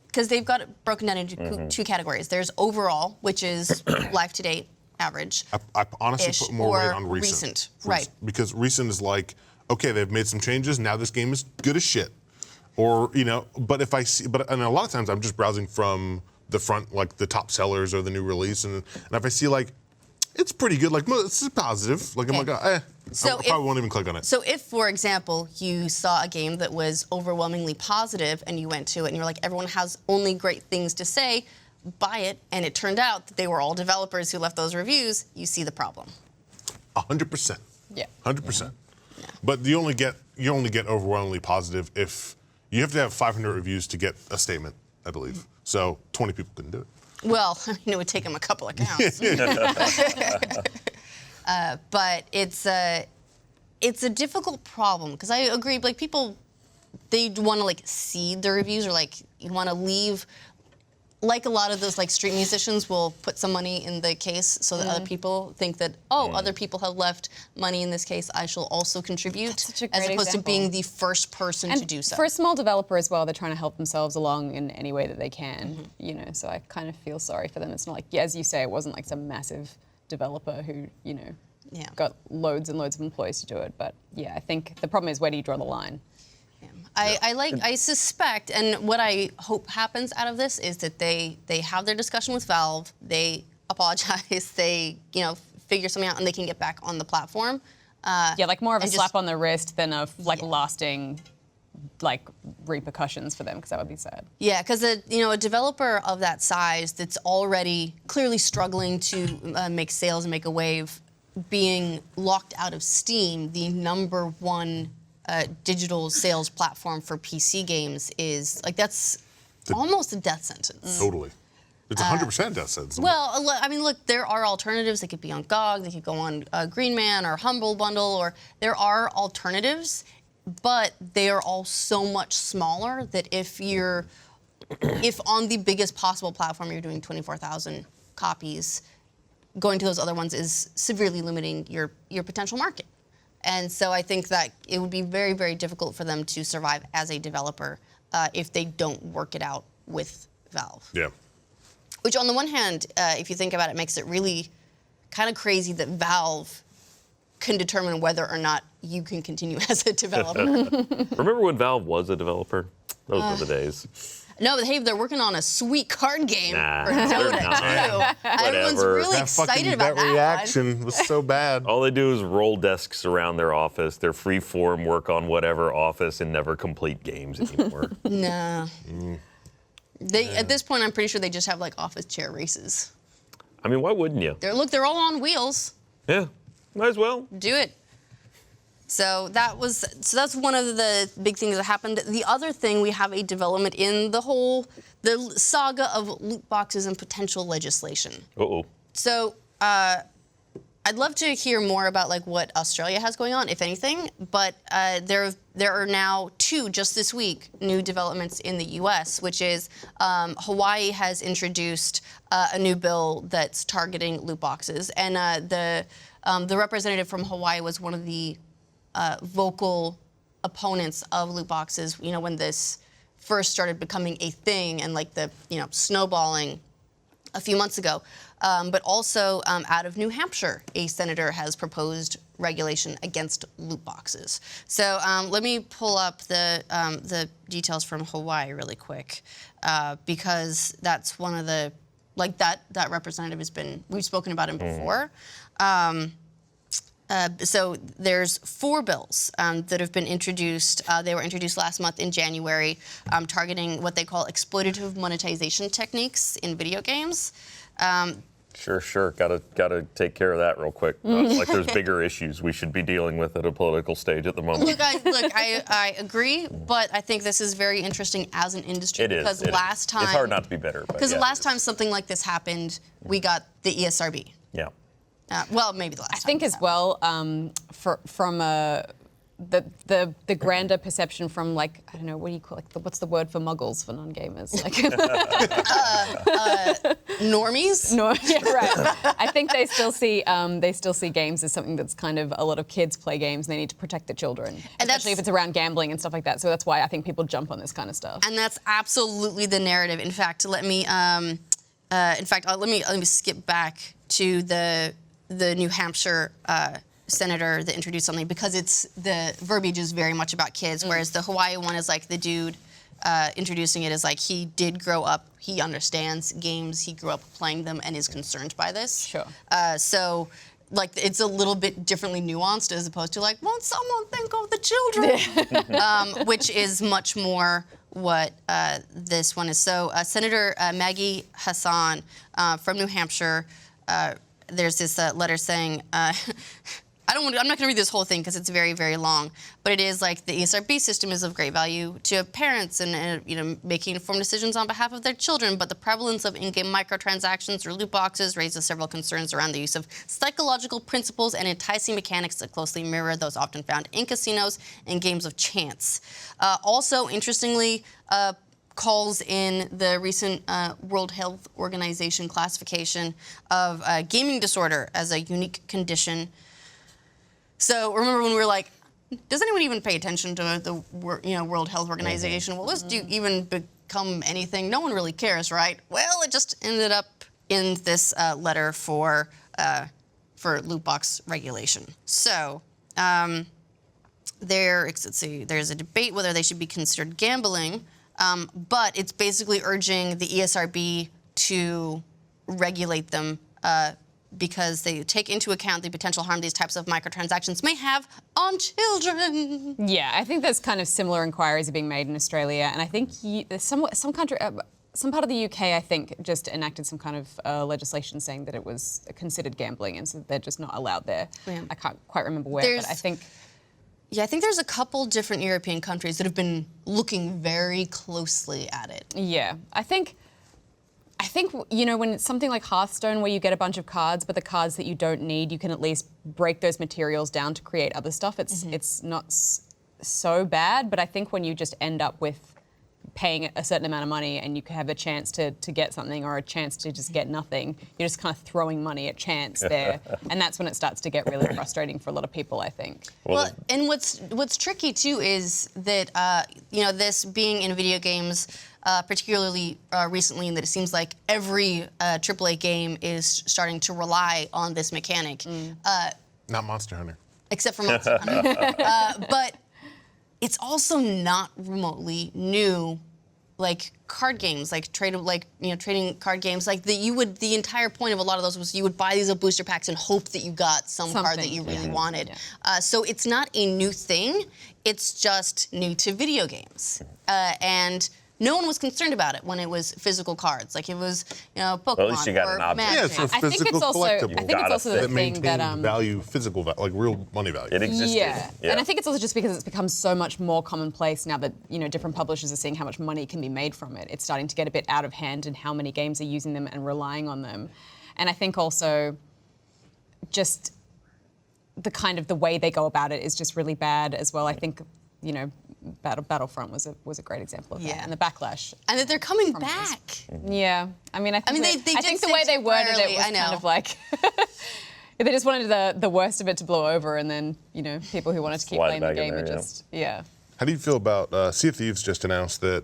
because they've got it broken down into two categories. There's overall, which is life to date, average. I honestly put more weight on recent. Right. Because recent is like, okay, they've made some changes, now this game is good as shit. Or, you know, but if I see, and a lot of times I'm just browsing from the front, like the top sellers or the new release, and if I see like, it's pretty good, like, this is positive, like, I'm like, I probably won't even click on it. So if, for example, you saw a game that was overwhelmingly positive and you went to it and you're like, everyone has only great things to say, buy it, and it turned out that they were all developers who left those reviews, you see the problem. 100%. Yeah. 100%. Yeah. But you only get overwhelmingly positive if you have to have 500 reviews to get a statement, I believe. So 20 people couldn't do it. Well, I mean, it would take them a couple of counts. But it's a difficult problem because I agree. Like, people, they want to like seed their reviews, or like you want to leave. Like a lot of those like street musicians will put some money in the case so that other people think that, other people have left money in this case, I shall also contribute. That's such a great as opposed example. to being the first person And to do so. for a small developer as well, they're trying to help themselves along in any way that they can, you know, so I kind of feel sorry for them. It's not like, as you say, it wasn't like some massive developer who, you know, got loads and loads of employees to do it. But yeah, I think the problem is, where do you draw the line? I suspect, and what I hope happens out of this is that they have their discussion with Valve, they apologize, they, you know, figure something out, and they can get back on the platform. Yeah, like more of a slap on the wrist than a like lasting like repercussions for them, because that would be sad. Yeah, because a developer of that size that's already clearly struggling to make sales and make a wave, being locked out of Steam, the #1 digital sales platform for PC games, is like, that's almost a death sentence. Totally. It's 100% death sentence. Well, I mean, look, there are alternatives. They could be on GOG, they could go on Green Man or Humble Bundle, or there are alternatives, but they are all so much smaller that if on the biggest possible platform you're doing 24,000 copies, going to those other ones is severely limiting your potential market. And so I think that it would be very, very difficult for them to survive as a developer if they don't work it out with Valve. Yeah. Which, on the one hand, if you think about it, makes it really kind of crazy that Valve can determine whether or not you can continue as a developer. Remember when Valve was a developer? Those were the days. No, but hey, they're working on a sweet card game Nah, for they're Dota not. 2. Everyone's Whatever. really excited about that reaction was so bad. All they do is roll desks around their office. They're free form, work on whatever office, and never complete games anymore. one. No. At this point, I'm pretty sure they just have like office chair races. I mean, why wouldn't you? They're all on wheels. Yeah, might as well. Do it. So that's one of the big things that happened. The other thing, we have a development in the saga of loot boxes and potential legislation. Uh-oh. So I'd love to hear more about like what Australia has going on, if anything. But there are now two, just this week, new developments in the U.S., which is Hawaii has introduced a new bill that's targeting loot boxes, and the representative from Hawaii was one of the vocal opponents of loot boxes, you know, when this first started becoming a thing and like the, you know, snowballing a few months ago. But also out of New Hampshire, a senator has proposed regulation against loot boxes. So let me pull up the details from Hawaii really quick, because that's one of the, like that representative we've spoken about him before. So there's 4 bills that have been introduced. They were introduced last month in January, targeting what they call exploitative monetization techniques in video games. Sure. Gotta take care of that real quick. Like there's bigger issues we should be dealing with at a political stage at the moment. Look, I agree, but I think this is very interesting as an industry. It is. Because last time it's hard not to be better. Because the last time something like this happened, we got the ESRB. Yeah. Well, maybe the last time. I think as well, from a the grander perception from like, I don't know, what do you call what's the word for muggles for non-gamers? Like Normies? no, yeah, right. I think they still see games as something that's kind of, a lot of kids play games and they need to protect the children, especially if it's around gambling and stuff like that. So that's why I think people jump on this kind of stuff. And that's absolutely the narrative. In fact, let me skip back to the New Hampshire senator that introduced something, because the verbiage is very much about kids, whereas the Hawaii one is like the dude introducing it is like, he did grow up, he understands games, he grew up playing them and is concerned by this. Sure. So like, it's a little bit differently nuanced as opposed to like, won't someone think of the children? Which is much more what this one is. So Senator Maggie Hassan from New Hampshire, there's this letter saying, I'm not going to read this whole thing because it's very, very long, but it is like, the ESRB system is of great value to parents and making informed decisions on behalf of their children, but the prevalence of in-game microtransactions or loot boxes raises several concerns around the use of psychological principles and enticing mechanics that closely mirror those often found in casinos and games of chance. Also, interestingly, calls in the recent World Health Organization classification of gaming disorder as a unique condition. So remember when we were like, does anyone even pay attention to the World Health Organization? Will this even become anything? No one really cares, right? Well, it just ended up in this letter for loot box regulation. So let's see, there's a debate whether they should be considered gambling, but it's basically urging the ESRB to regulate them because they take into account the potential harm these types of microtransactions may have on children. Yeah, I think there's kind of similar inquiries are being made in Australia, and I think there's some part of the UK, I think, just enacted some kind of legislation saying that it was considered gambling, and so they're just not allowed there. Yeah. I can't quite remember where, but I think... Yeah, I think there's a couple different European countries that have been looking very closely at it. Yeah, I think, when it's something like Hearthstone where you get a bunch of cards, but the cards that you don't need, you can at least break those materials down to create other stuff. It's not so bad, but I think when you just end up with paying a certain amount of money and you have a chance to get something or a chance to just get nothing, you're just kind of throwing money at chance there. And that's when it starts to get really frustrating for a lot of people, I think. Well, and what's tricky too is that, this being in video games, particularly recently, in that it seems like every AAA game is starting to rely on this mechanic. Not Monster Hunter. Except for Monster Hunter. But it's also not remotely new, like card games, like trading card games. Like the entire point of a lot of those was you would buy these booster packs and hope that you got some card that you really wanted. Yeah. So it's not a new thing. It's just new to video games. And no one was concerned about it when it was physical cards. Like it was, Pokemon. Well, at least you got an object. Yeah, it's a physical collectible. I think it's also the thing that value, physical value, like real money value. It existed. Yeah, and I think it's also just because it's become so much more commonplace now that different publishers are seeing how much money can be made from it. It's starting to get a bit out of hand in how many games are using them and relying on them. And I think also just the way they go about it is just really bad as well. I think Battlefront was a great example of that, and the backlash. And that they're coming back. Yeah, I think did the way they worded it was kind of like they just wanted the worst of it to blow over, and then people who wanted to keep playing the game How do you feel about Sea of Thieves just announced that?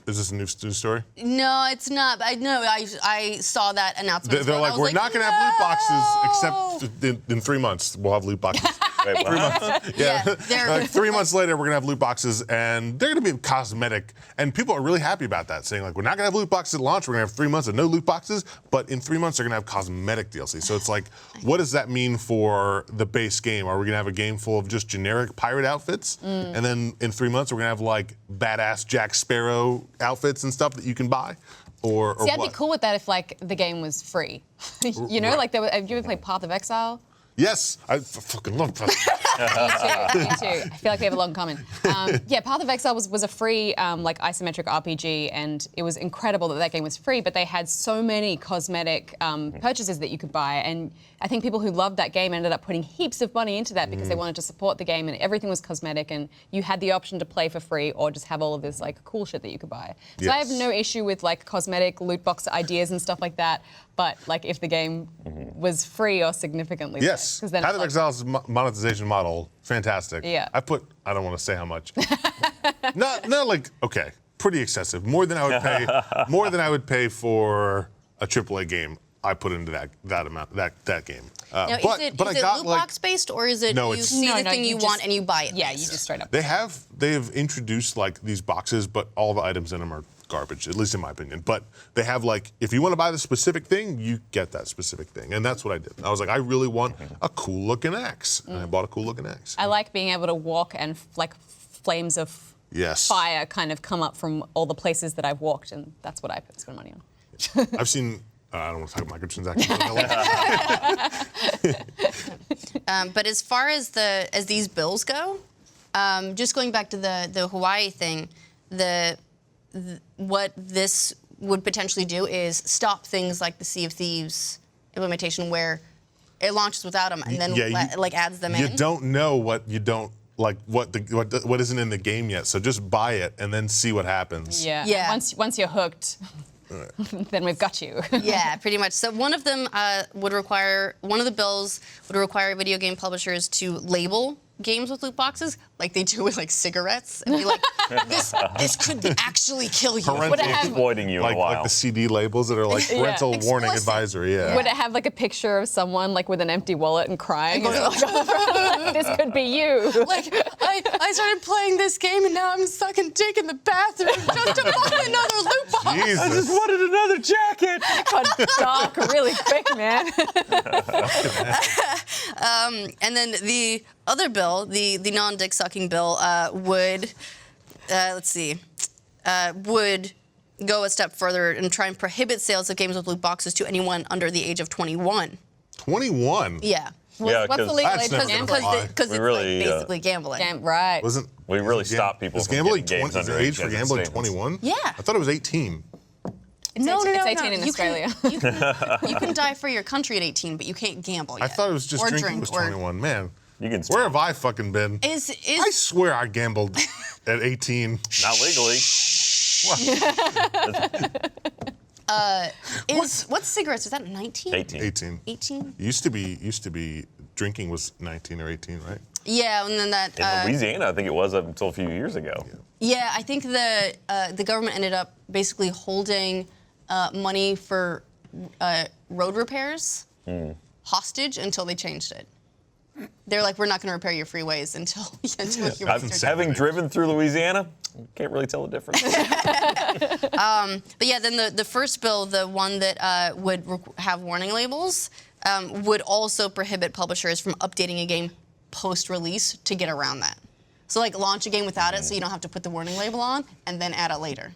Is this a news story? No, it's not. I saw that announcement. They're like, we're not going to have loot boxes except in 3 months. We'll have loot boxes. Wait, 3 months. Yeah. Like 3 months later, we're going to have loot boxes, and they're going to be cosmetic. And people are really happy about that, saying, like, we're not going to have loot boxes at launch. We're going to have 3 months of no loot boxes, but in 3 months, they're going to have cosmetic DLC. So it's like, what does that mean for the base game? Are we going to have a game full of just generic pirate outfits? And then in 3 months, we're going to have, like, badass Jack Sparrow outfits and stuff that you can buy? Or I'd be cool with that if, like, the game was free. Like, have you ever played Path of Exile? Yes, I fucking love Path of Me too. I feel like we have a lot in common. Yeah, Path of Exile was a free like isometric RPG, and it was incredible that game was free. But they had so many cosmetic purchases that you could buy, and I think people who loved that game ended up putting heaps of money into that because they wanted to support the game, and everything was cosmetic, and you had the option to play for free or just have all of this like cool shit that you could buy. So I have no issue with like cosmetic loot box ideas and stuff like that. But like if the game was free or significantly Yes, less, then Path of Exile's monetization model, fantastic. Yeah. I don't want to say how much. not like, okay, pretty excessive. More than I would pay for a AAA game. I put into that game. Now, is it loot box based, or is it you see the thing you want and you buy it? Yeah, you just straight up. They have introduced like these boxes, but all the items in them are garbage, at least in my opinion. But they have like, if you want to buy the specific thing, you get that specific thing, and that's what I did. I was like, I really want a cool looking axe, and I bought a cool looking axe. I like being able to walk and like flames of fire kind of come up from all the places that I've walked, and that's what I spend money on. I've seen. I don't want to talk microtransactions. But as far as these bills go, just going back to the Hawaii thing, what this would potentially do is stop things like the Sea of Thieves implementation, where it launches without them and then adds them in. You don't know what you don't like, what isn't in the game yet. So just buy it and then see what happens. Yeah. Once you're hooked. Then we've got you. Yeah, pretty much. So one of the bills would require video game publishers to label games with loot boxes like they do with like cigarettes and be like, this could actually kill you. Parental exploiting you in a while. Like the CD labels that are like parental warning advisory. Yeah. Would it have like a picture of someone like with an empty wallet and crying? This could be you. Like I started playing this game and now I'm sucking dick in the bathroom just to find another loot box. Jesus. I just wanted another jacket. It got dark really quick, man. And then the other bill, the non-dick sucking bill, would would go a step further and try and prohibit sales of games with loot boxes to anyone under the age of 21. 21? Yeah. What's the legal age for gambling? Because it's like basically gambling. Right. We really stopped people from getting games under age for gambling 21? Yeah. I thought it was 18. No. It's 18 in Australia. You can die for your country at 18, but you can't gamble yet. I thought it was just or drinking was 21. Man, where have I fucking been? I swear I gambled at 18. Not legally. What's cigarettes? Is that 19? 18. 18? Used to be drinking was 19 or 18, right? Yeah, and then that. In Louisiana, I think it was up until a few years ago. Yeah, I think the government ended up basically holding money for road repairs hostage until they changed it. They're like, we're not going to repair your freeways until you're. Having driven through Louisiana, can't really tell the difference. But yeah, then the first bill, the one that would have warning labels, would also prohibit publishers from updating a game post-release to get around that. So like launch a game without it so you don't have to put the warning label on and then add it later.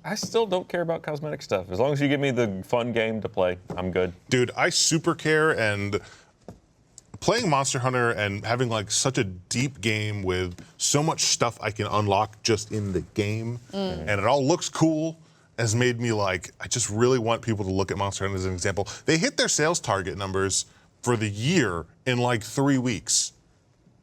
I still don't care about cosmetic stuff. As long as you give me the fun game to play, I'm good. Dude, I super care, and playing Monster Hunter and having like such a deep game with so much stuff I can unlock just in the game, and it all looks cool, has made me like, I just really want people to look at Monster Hunter as an example. They hit their sales target numbers for the year in like 3 weeks.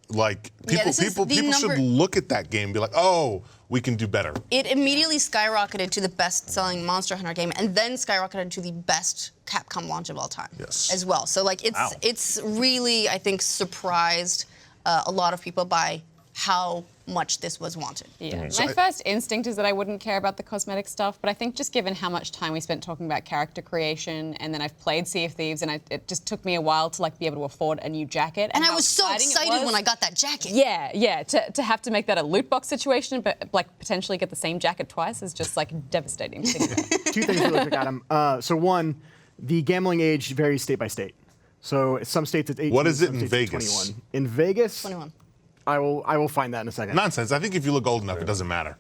Like people should look at that game and be like, oh, we can do better. It immediately skyrocketed to the best-selling Monster Hunter game, and then skyrocketed to the best Capcom launch of all time. Yes. As well. So like it's really, I think, surprised a lot of people by how much this was wanted. Yeah. My first instinct is that I wouldn't care about the cosmetic stuff, but I think just given how much time we spent talking about character creation, and then I've played Sea of Thieves, and it just took me a while to like be able to afford a new jacket. And I was so excited when I got that jacket. Yeah. To have to make that a loot box situation, but like potentially get the same jacket twice is just like devastating to think about. Two things really quick, Adam. So one, the gambling age varies state by state. So some states it's 18. What is it some in states it's Vegas? 21. In Vegas, 21. I will find that in a second. Nonsense. I think if you look old enough, it doesn't matter.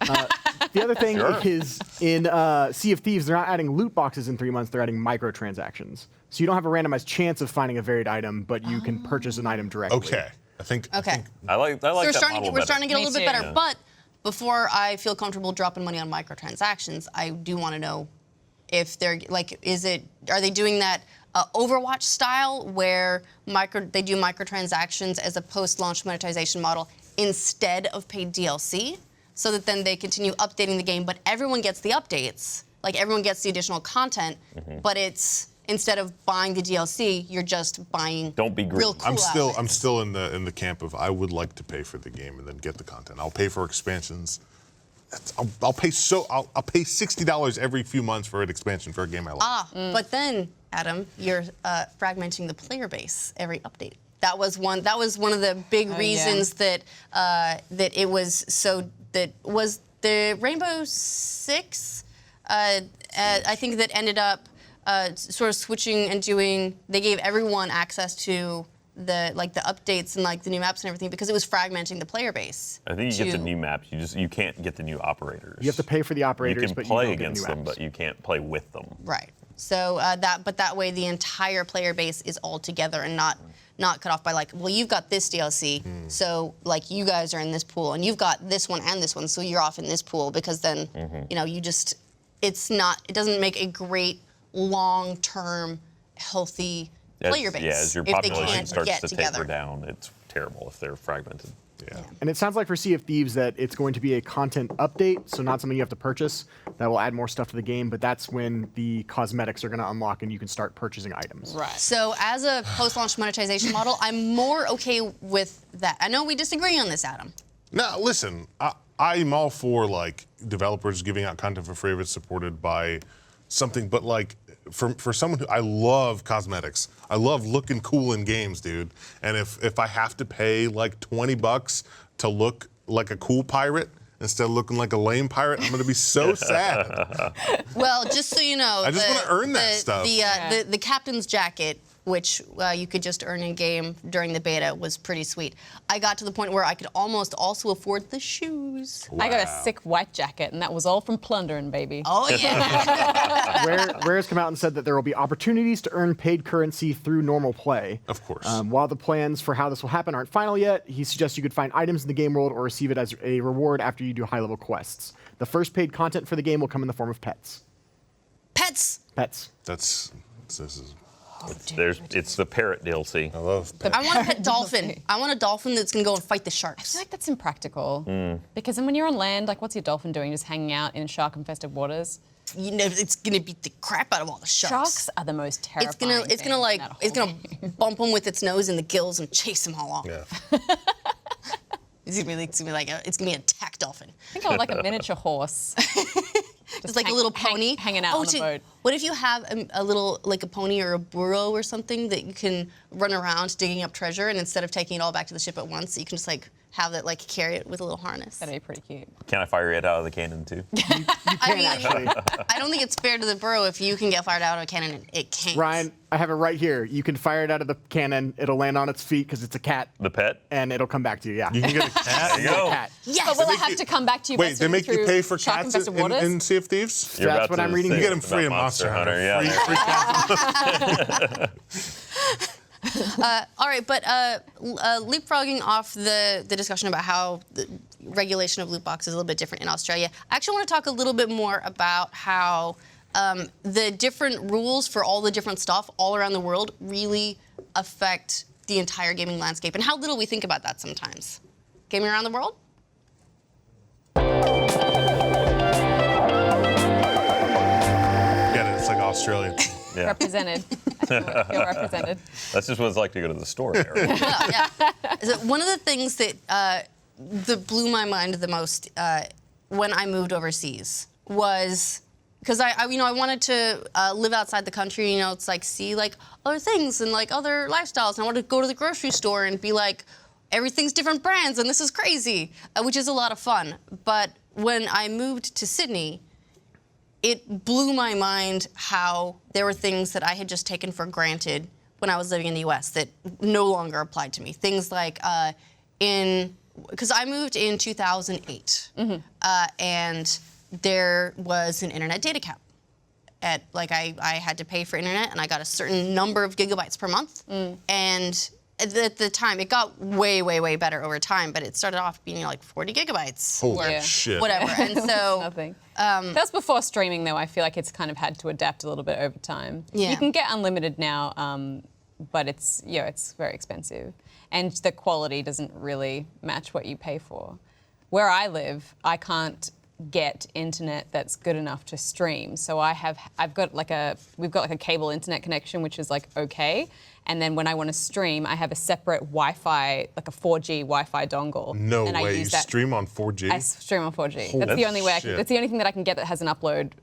The other thing Sure. is in Sea of Thieves, they're not adding loot boxes in 3 months. They're adding microtransactions. So you don't have a randomized chance of finding a varied item, but you can purchase an item directly. Okay. I think I like So we're that starting, model we're better. starting to get a Me little bit too. better. But before I feel comfortable dropping money on microtransactions, I do want to know if they're like, are they doing that Overwatch style where they do microtransactions as a post-launch monetization model instead of paid DLC, so that then they continue updating the game, but everyone gets the updates, like everyone gets the additional content, but it's instead of buying the DLC, you're just buying Don't be greedy. real cool I'm outfits. still in the camp of I would like to pay for the game and then get the content. I'll pay for expansions. I'll pay $60 every few months for an expansion for a game I like. But then, Adam, you're fragmenting the player base every update. That was one of the big reasons that it was so. That was the Rainbow Six. I think that ended up sort of switching and doing. They gave everyone access to the updates and like the new maps and everything because it was fragmenting the player base. I think you get the new maps. You can't get the new operators. You have to pay for the operators, You can but play you don't get against new them, apps. but you can't play with them. Right. So that way the entire player base is all together and not cut off by like, well, you've got this DLC, so like you guys are in this pool, and you've got this one and this one, so you're off in this pool because then you just it doesn't make a great long-term healthy player base Yeah, as your if they population can't starts get to together. taper down, it's terrible if they're fragmented. Yeah. And it sounds like for Sea of Thieves that it's going to be a content update, so not something you have to purchase. That will add more stuff to the game, but that's when the cosmetics are going to unlock and you can start purchasing items. Right. So as a post-launch monetization model, I'm more okay with that. I know we disagree on this, Adam. Now, listen, I'm all for like developers giving out content for free if it's supported by something, but like for someone who I love cosmetics, I love looking cool in games, dude. And if I have to pay like $20 to look like a cool pirate instead of looking like a lame pirate, I'm gonna be so sad. Well, just so you know, I just wanna earn that stuff. The captain's jacket, which you could just earn in game during the beta, was pretty sweet. I got to the point where I could almost also afford the shoes. I got a sick white jacket, and that was all from plundering, baby. Oh yeah. Rare has come out and said that there will be opportunities to earn paid currency through normal play. Of course. While the plans for how this will happen aren't final yet, he suggests you could find items in the game world or receive it as a reward after you do high-level quests. The first paid content for the game will come in the form of pets. Pets. Pets. This is. It's the parrot DLC. I love pets. I want a pet dolphin. I want a dolphin that's gonna go and fight the I sharks. feel like that's impractical. Because then when you're on land, like, what's your dolphin doing? Just hanging out in shark-infested waters? You know, it's gonna beat the crap out of all the sharks. Sharks are the most terrifying. It's gonna bump them with its nose in the gills and chase them all off. Yeah. It's gonna be a tack dolphin. I think I would like a miniature horse. Just like a little pony hanging out on the boat. What if you have a little, like a pony or a burro or something that you can run around digging up treasure, and instead of taking it all back to the ship at once, you can just like have it like carry it with a little harness? That'd be pretty cute. Can I fire it out of the cannon too? I mean, Actually, I don't think it's fair to the burro if you can get fired out of a cannon and it can't. Ryan, I have it right here. You can fire it out of the cannon. It'll land on its feet because it's a cat, The pet? and it'll come back to you. Yeah. You can get a cat. There you go. Cat. Yes. But will I make have you- to come back to you? by Wait, they swimming make you through pay for cats shark-infested in waters? Sea of Thieves? You're That's about what to I'm reading You here. get them say free in about Monster Hunter. Yeah. Free cats. All right, but leapfrogging off the discussion about how the regulation of loot boxes is a little bit different in Australia, I actually want to talk a little bit more about how the different rules for all the different stuff all around the world really affect the entire gaming landscape and how little we think about that sometimes. Gaming around the world? Get it? It's like Australian. Yeah. Represented. I feel represented. That's just what it's like to go to the store there. So one of the things that blew my mind the most when I moved overseas was because I wanted to live outside the country. You know, it's like see like other things and like other lifestyles. And I wanted to go to the grocery store and be like, everything's different brands and this is crazy, which is a lot of fun. But when I moved to Sydney, it blew my mind how there were things that I had just taken for granted when I was living in the U.S. that no longer applied to me. Things like because I moved in 2008, and there was an internet data cap. I had to pay for internet, and I got a certain number of gigabytes per month. And at the time, it got way, way, way better over time, but it started off being like 40 gigabytes. Holy shit. Whatever. And so Nothing. That's before streaming, though. I feel like it's kind of had to adapt a little bit over time. Yeah. You can get unlimited now, but it's very expensive, and the quality doesn't really match what you pay for. Where I live, I can't get internet that's good enough to stream. So we've got like a cable internet connection, which is like okay. And then when I want to stream, I have a separate Wi-Fi, like a 4G Wi-Fi dongle. No and I way. You use that. stream on 4G? I stream on 4G. Holy That's the only way. shit. That's the only thing that I can get that has an upload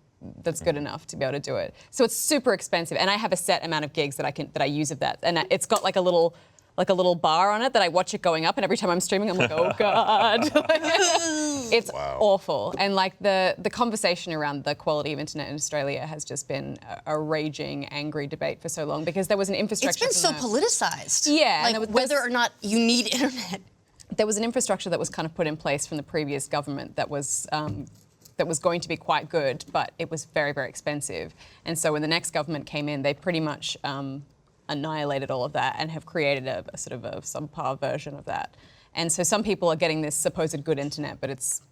that's good enough to be able to do it. So it's super expensive, and I have a set amount of gigs that I use of that, and it's got like a little bar on it that I watch it going up, and every time I'm streaming, I'm like, oh god, it's awful. And like the conversation around the quality of internet in Australia has just been a raging, angry debate for so long because there was an infrastructure. It's been so politicized. Yeah, like whether or not you need internet. There was an infrastructure that was kind of put in place from the previous government that was going to be quite good, but it was very, very expensive. And so when the next government came in, they pretty much annihilated all of that and have created a sort of a subpar version of that. And so some people are getting this supposed good internet, but it's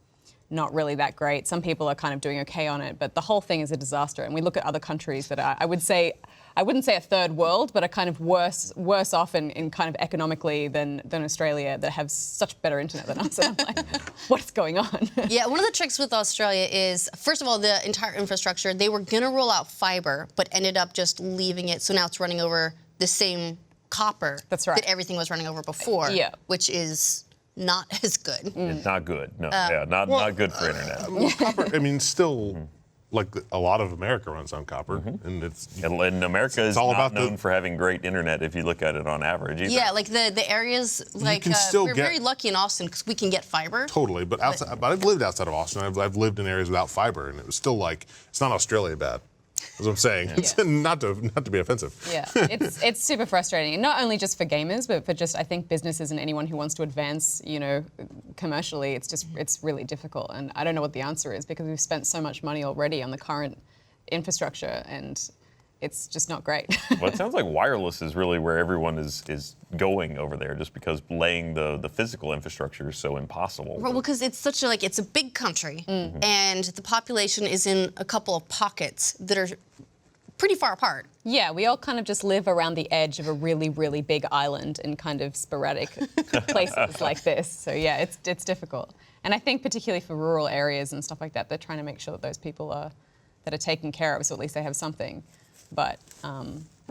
not really that great. Some people are kind of doing okay on it, but the whole thing is a disaster. And we look at other countries that are, I wouldn't say a third world, but are kind of worse off in kind of economically than Australia, that have such better internet than us. And I'm like, what's going on? Yeah, one of the tricks with Australia is, first of all, the entire infrastructure, they were gonna roll out fiber, but ended up just leaving it, so now it's running over the same copper That's right. that everything was running over before, which is not as good. It's not good. No, not good for internet. Well, copper, I mean, still, like a lot of America runs on copper, and And America is all not about known for having great internet if you look at it on average either. Yeah, like the areas, like can still we're get- very lucky in Austin because we can get fiber. totally. But outside, but I've lived outside of Austin. I've lived in areas without fiber, and it was still like it's not Australia bad. That's what I'm saying. It's not to be offensive. Yeah, it's super frustrating, and not only just for gamers, but for just I think businesses and anyone who wants to advance, commercially. It's really difficult, and I don't know what the answer is because we've spent so much money already on the current infrastructure, and it's just not great. Well, it sounds like wireless is really where everyone is going over there, just because laying the physical infrastructure is so impossible. Well, because it's such a it's a big country, and the population is in a couple of pockets that are pretty far apart. Yeah, we all kind of just live around the edge of a really, really big island in kind of sporadic places like this. So yeah, it's difficult. And I think particularly for rural areas and stuff like that, they're trying to make sure that those people are taken care of, so at least they have something. But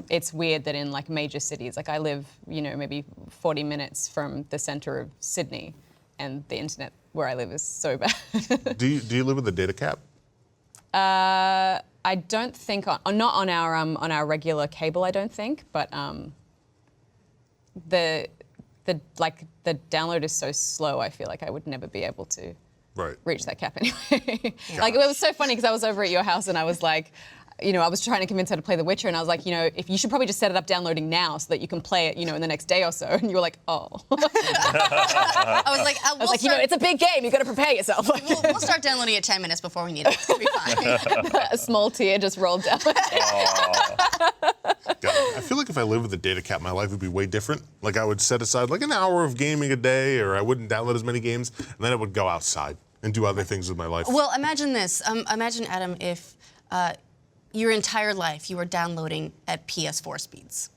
it's weird that in like major cities, like I live, maybe 40 minutes from the center of Sydney, and the internet where I live is so bad. Do you live with a data cap? I don't think not on our regular cable. I don't think, but the download is so slow. I feel like I would never be able to reach that cap anyway. Like it was so funny because I was over at your house and I was like, I was trying to convince her to play The Witcher, and I was like, if you should probably just set it up downloading now so that you can play it, in the next day or so. And you were like, oh. I was like, it's a big game. You got to prepare yourself. We'll start downloading it 10 minutes before we need it. It's gonna be fine. A small tear just rolled down. God, I feel like if I lived with a data cap, my life would be way different. Like I would set aside like an hour of gaming a day, or I wouldn't download as many games, and then I would go outside and do other things with my life. Well, imagine this. Imagine, Adam, if your entire life you were downloading at PS4 speeds.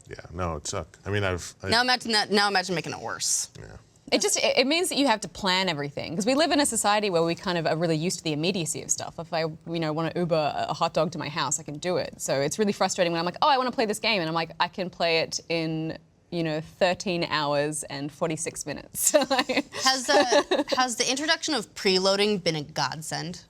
Yeah, no, it sucked. I mean, Now imagine that. Now imagine making it worse. Yeah. It means that you have to plan everything, because we live in a society where we kind of are really used to the immediacy of stuff. If I want to Uber a hot dog to my house, I can do it. So it's really frustrating when I'm like, oh, I want to play this game, and I'm like, I can play it in 13 hours and 46 minutes. Has the introduction of preloading been a godsend?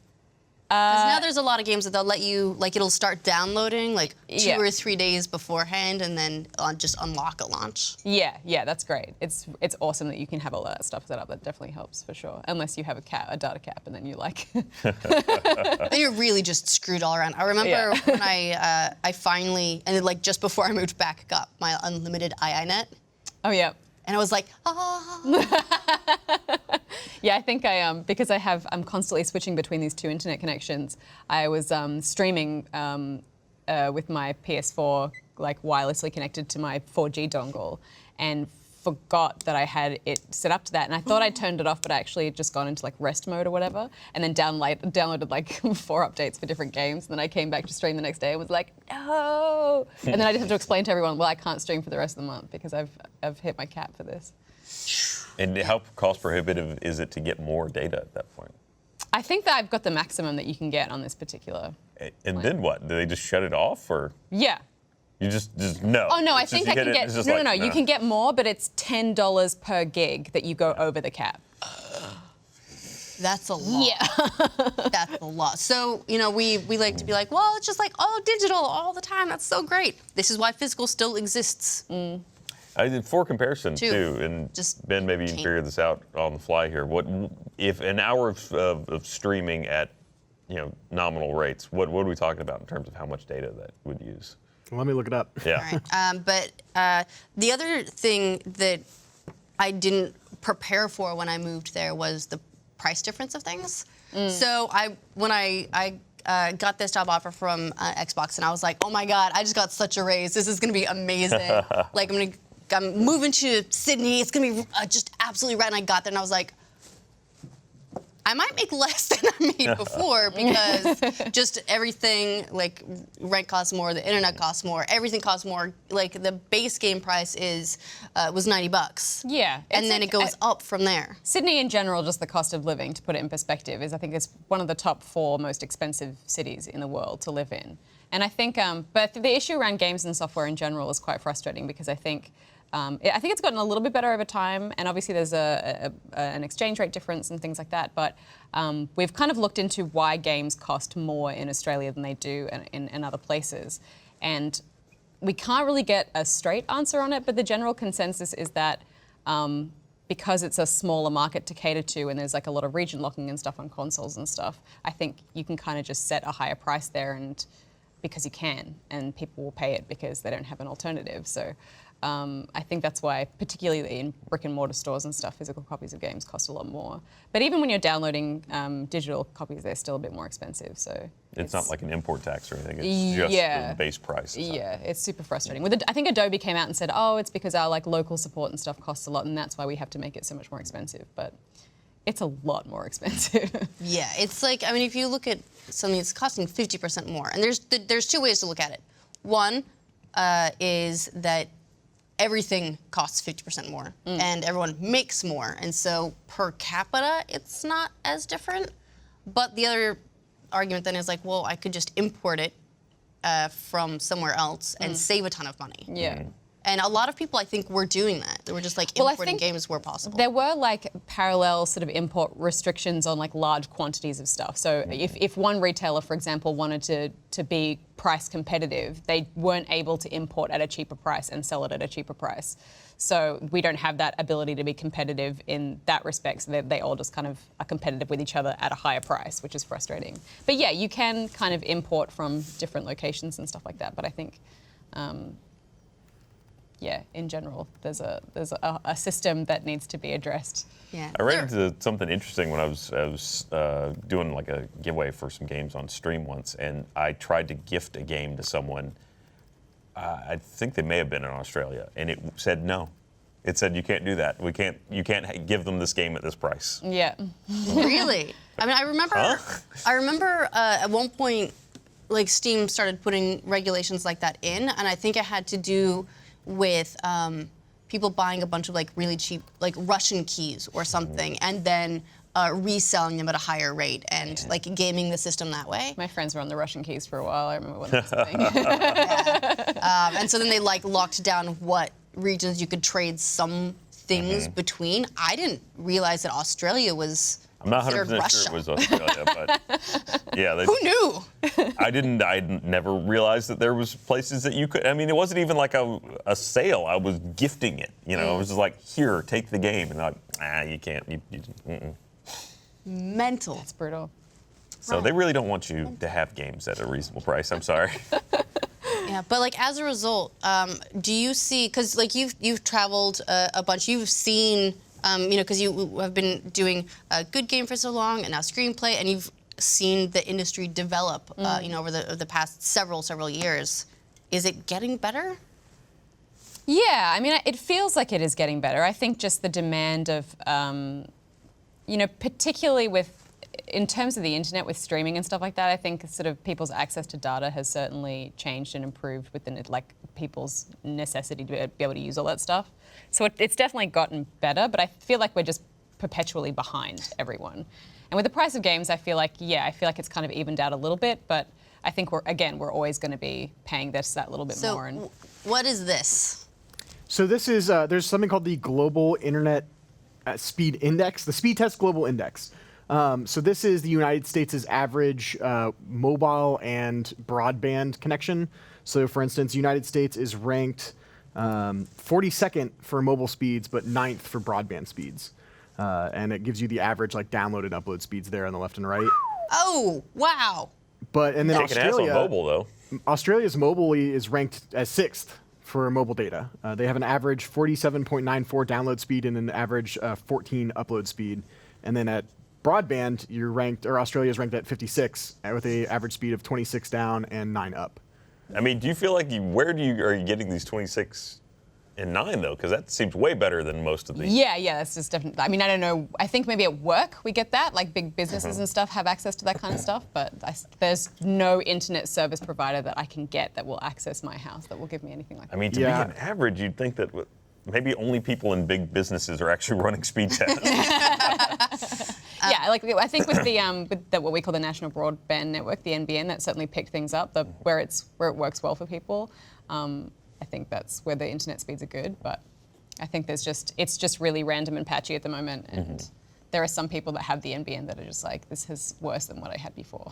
Because now there's a lot of games that they'll let you, like it'll start downloading like 2 or 3 days beforehand and then just unlock at launch. Yeah, that's great. It's awesome that you can have all that stuff set up. That definitely helps for sure. Unless you have a data cap, and then you like... Then you're really just screwed all around. I remember when I finally, and then like just before I moved back, got my unlimited IINet. Oh, yeah. And I was like, Yeah, I think because I'm constantly switching between these 2 internet connections. I was streaming with my PS4 like wirelessly connected to my 4G dongle, and forgot that I had it set up to that, and I thought I turned it off, but I actually had just gone into like rest mode or whatever, and then downloaded like 4 updates for different games, and then I came back to stream the next day and was like, no, and then I just have to explain to everyone, well, I can't stream for the rest of the month because I've hit my cap for this. And how cost prohibitive is it to get more data at that point? I think that I've got the maximum that you can get on this particular. And then what? Do they just shut it off, or? Yeah. You just no. Oh no, I It's think just, I can get no. You can get more, but it's $10 per gig that you go over the cap. that's a lot. Yeah. That's a lot. So, we like to be like, well, it's just like all digital all the time. That's so great. This is why physical still exists. I did for comparison Too. too, and Just Ben, maybe you can figure this out on the fly here. What if an hour of streaming at nominal rates? What are we talking about in terms of how much data that would use? Let me look it up. Yeah. All right. But the other thing that I didn't prepare for when I moved there was the price difference of things. So when I got this job offer from Xbox, and I was like, oh my God, I just got such a raise. This is gonna be amazing. Like I'm moving to Sydney. It's gonna be just absolutely right. And I got there, and I was like, I might make less than I made before because just everything, like rent costs more, the internet costs more, everything costs more. Like the base game price was $90. Yeah. And then it goes up from there. Sydney in general, just the cost of living, to put it in perspective, I think it's one of the top 4 most expensive cities in the world to live in. And I think, but the issue around games and software in general is quite frustrating because I think it's gotten a little bit better over time, and obviously there's an exchange rate difference and things like that, but we've kind of looked into why games cost more in Australia than they do in other places. And we can't really get a straight answer on it, but the general consensus is that because it's a smaller market to cater to and there's like a lot of region locking and stuff on consoles and stuff, I think you can kind of just set a higher price there and because you can, and people will pay it because they don't have an alternative. So I think that's why, particularly in brick and mortar stores and stuff, physical copies of games cost a lot more. But even when you're downloading digital copies, they're still a bit more expensive. So it's not like an import tax or anything. It's just the base price. Yeah, it's super frustrating. I think Adobe came out and said, oh, it's because our like local support and stuff costs a lot, and that's why we have to make it so much more expensive. But it's a lot more expensive. Yeah, it's like, I mean, if you look at something that's costing 50% more, and there's 2 ways to look at it. One is that everything costs 50% more, and everyone makes more, and so per capita, it's not as different. But the other argument then is like, well, I could just import it from somewhere else and save a ton of money. Yeah. And a lot of people, I think, were doing that. They were just like importing games where possible. There were like parallel sort of import restrictions on like large quantities of stuff. So if one retailer, for example, wanted to be price competitive, they weren't able to import at a cheaper price and sell it at a cheaper price. So we don't have that ability to be competitive in that respect. So they all just kind of are competitive with each other at a higher price, which is frustrating. But yeah, you can kind of import from different locations and stuff like that. But I think yeah, in general, there's a system that needs to be addressed. Yeah. I ran into something interesting when I was doing like a giveaway for some games on stream once, and I tried to gift a game to someone. I think they may have been in Australia, and it said no. It said you can't do that. You can't give them this game at this price. Yeah. Really? I mean, I remember at one point, like Steam started putting regulations like that in, and I think it had to do with people buying a bunch of like really cheap like Russian keys or something and then reselling them at a higher rate and like gaming the system that way. My friends were on the Russian keys for a while. I remember when that was a thing. And so then they like locked down what regions you could trade some things between. I didn't realize that Australia was I'm not 100% Russia. sure it was Australia, but yeah. Who knew? I never realized that there was places that you could. I mean, it wasn't even like a sale. I was gifting it. You know, it was just like, here, take the game, and like, you can't. Mental. It's brutal. So they really don't want you to have games at a reasonable price. I'm sorry. Yeah, but like as a result, do you see? Because like you've traveled a bunch, you've seen, because you have been doing a good game for so long, and now screenplay, and you've seen the industry develop, over the past several years. Is it getting better? Yeah, I mean, it feels like it is getting better. I think just the demand of, particularly in terms of the internet with streaming and stuff like that, I think sort of people's access to data has certainly changed and improved with people's necessity to be able to use all that stuff. So it's definitely gotten better, but I feel like we're just perpetually behind everyone. And with the price of games, I feel like it's kind of evened out a little bit, but I think we're always going to be paying that little bit more. So what is this? So this is, there's something called the Global Internet Speed Index, the Speed Test Global Index. So this is the United States' average mobile and broadband connection. So for instance, the United States is ranked 42nd for mobile speeds, but 9th for broadband speeds. And it gives you the average download and upload speeds there on the left and right. Oh, wow. And then Kicking ass on mobile, though. Australia's mobile is ranked as 6th for mobile data. They have an average 47.94 download speed and an average 14 upload speed. And then at broadband, Australia's ranked at 56 with an average speed of 26 down and 9 up. I mean, do you feel like are you getting these 26 and 9 though? Because that seems way better than most of these. Yeah, that's just definitely. I mean, I don't know. I think maybe at work we get that, like big businesses and stuff have access to that kind of stuff. But there's no internet service provider that I can get that will access my house that will give me anything like that. I mean, to be an average, you'd think that maybe only people in big businesses are actually running speed tests. I think with the what we call the National Broadband Network, the NBN, that certainly picked things up. Where it works well for people. I think that's where the internet speeds are good, but I think it's just really random and patchy at the moment, and there are some people that have the NBN that are just like, this is worse than what I had before.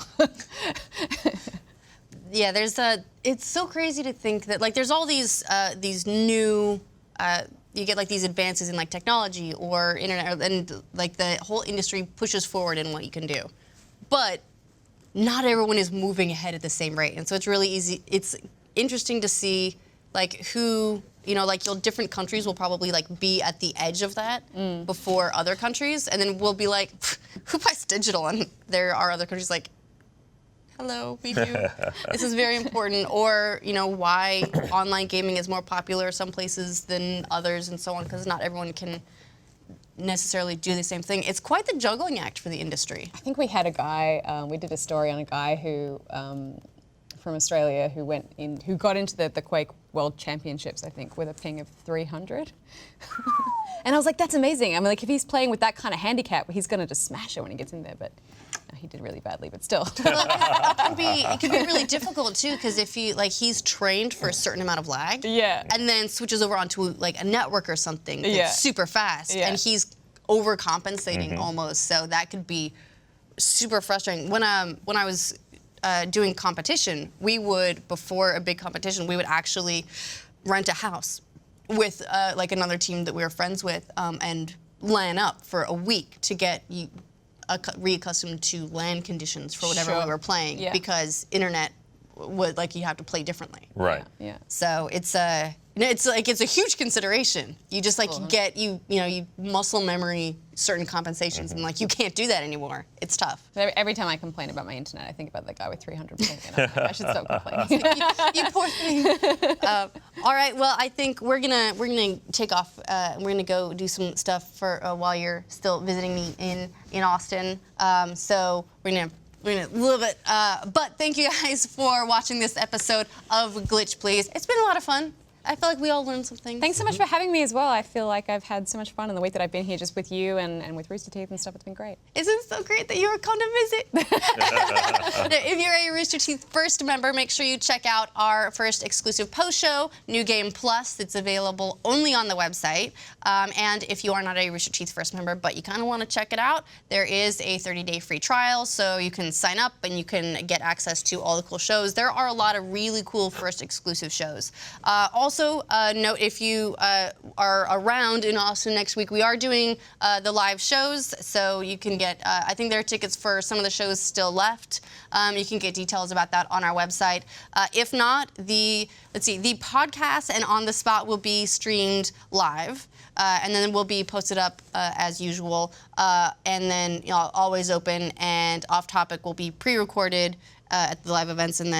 Yeah, it's so crazy to think that there's all these new, you get these advances in technology or internet, and the whole industry pushes forward in what you can do, but not everyone is moving ahead at the same rate, and so it's really easy. It's interesting to see who, different countries will probably be at the edge of that before other countries, and then we'll be like, who buys digital? And there are other countries hello, we do. This is very important. Or, why online gaming is more popular some places than others and so on, because not everyone can necessarily do the same thing. It's quite the juggling act for the industry. I think we had a guy, we did a story on a guy who, from Australia, who got into the Quake World Championships, I think, with a ping of 300. And I was like, that's amazing. I mean, if he's playing with that kind of handicap, he's going to just smash it when he gets in there. But no, he did really badly, but still. It can be really difficult, too, because if he's trained for a certain amount of lag, and then switches over onto a network or something that's super fast, and he's overcompensating almost. So that could be super frustrating. When I was doing competition, before a big competition, we would actually rent a house with another team that we were friends with and LAN up for a week to get reaccustomed to LAN conditions for whatever we were playing, because internet would you have to play differently. Right. Yeah. So it's a huge consideration. You just get you muscle memory certain compensations, and you can't do that anymore. It's tough. Every time I complain about my internet, I think about the guy with 300 ping, and I'm like, I should stop complaining. you poor thing. All right. Well, I think we're gonna take off. And we're gonna go do some stuff for while you're still visiting me in Austin. So we're gonna a little bit. But thank you guys for watching this episode of Glitch Please. It's been a lot of fun. I feel like we all learned some things. Thanks so much for having me as well. I feel like I've had so much fun in the week that I've been here just with you and with Rooster Teeth and stuff. It's been great. Isn't it so great that you were come to visit? If you're a Rooster Teeth First member, make sure you check out our first exclusive post show, New Game Plus. It's available only on the website. And if you are not a Rooster Teeth First member, but you kind of want to check it out, there is a 30-day free trial, so you can sign up and you can get access to all the cool shows. There are a lot of really cool first exclusive shows. Also, also note if you are around in Austin next week, we are doing the live shows, so you can get, I think there are tickets for some of the shows still left. You can get details about that on our website. If not, the podcast and On the Spot will be streamed live. And then will be posted up as usual. And then Always Open and Off Topic will be pre-recorded at the live events and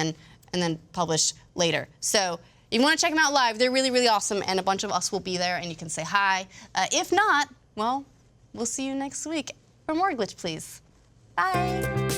then published later. So if you want to check them out live, they're really, really awesome, and a bunch of us will be there, and you can say hi. If not, well, we'll see you next week for more Glitch Please. Bye.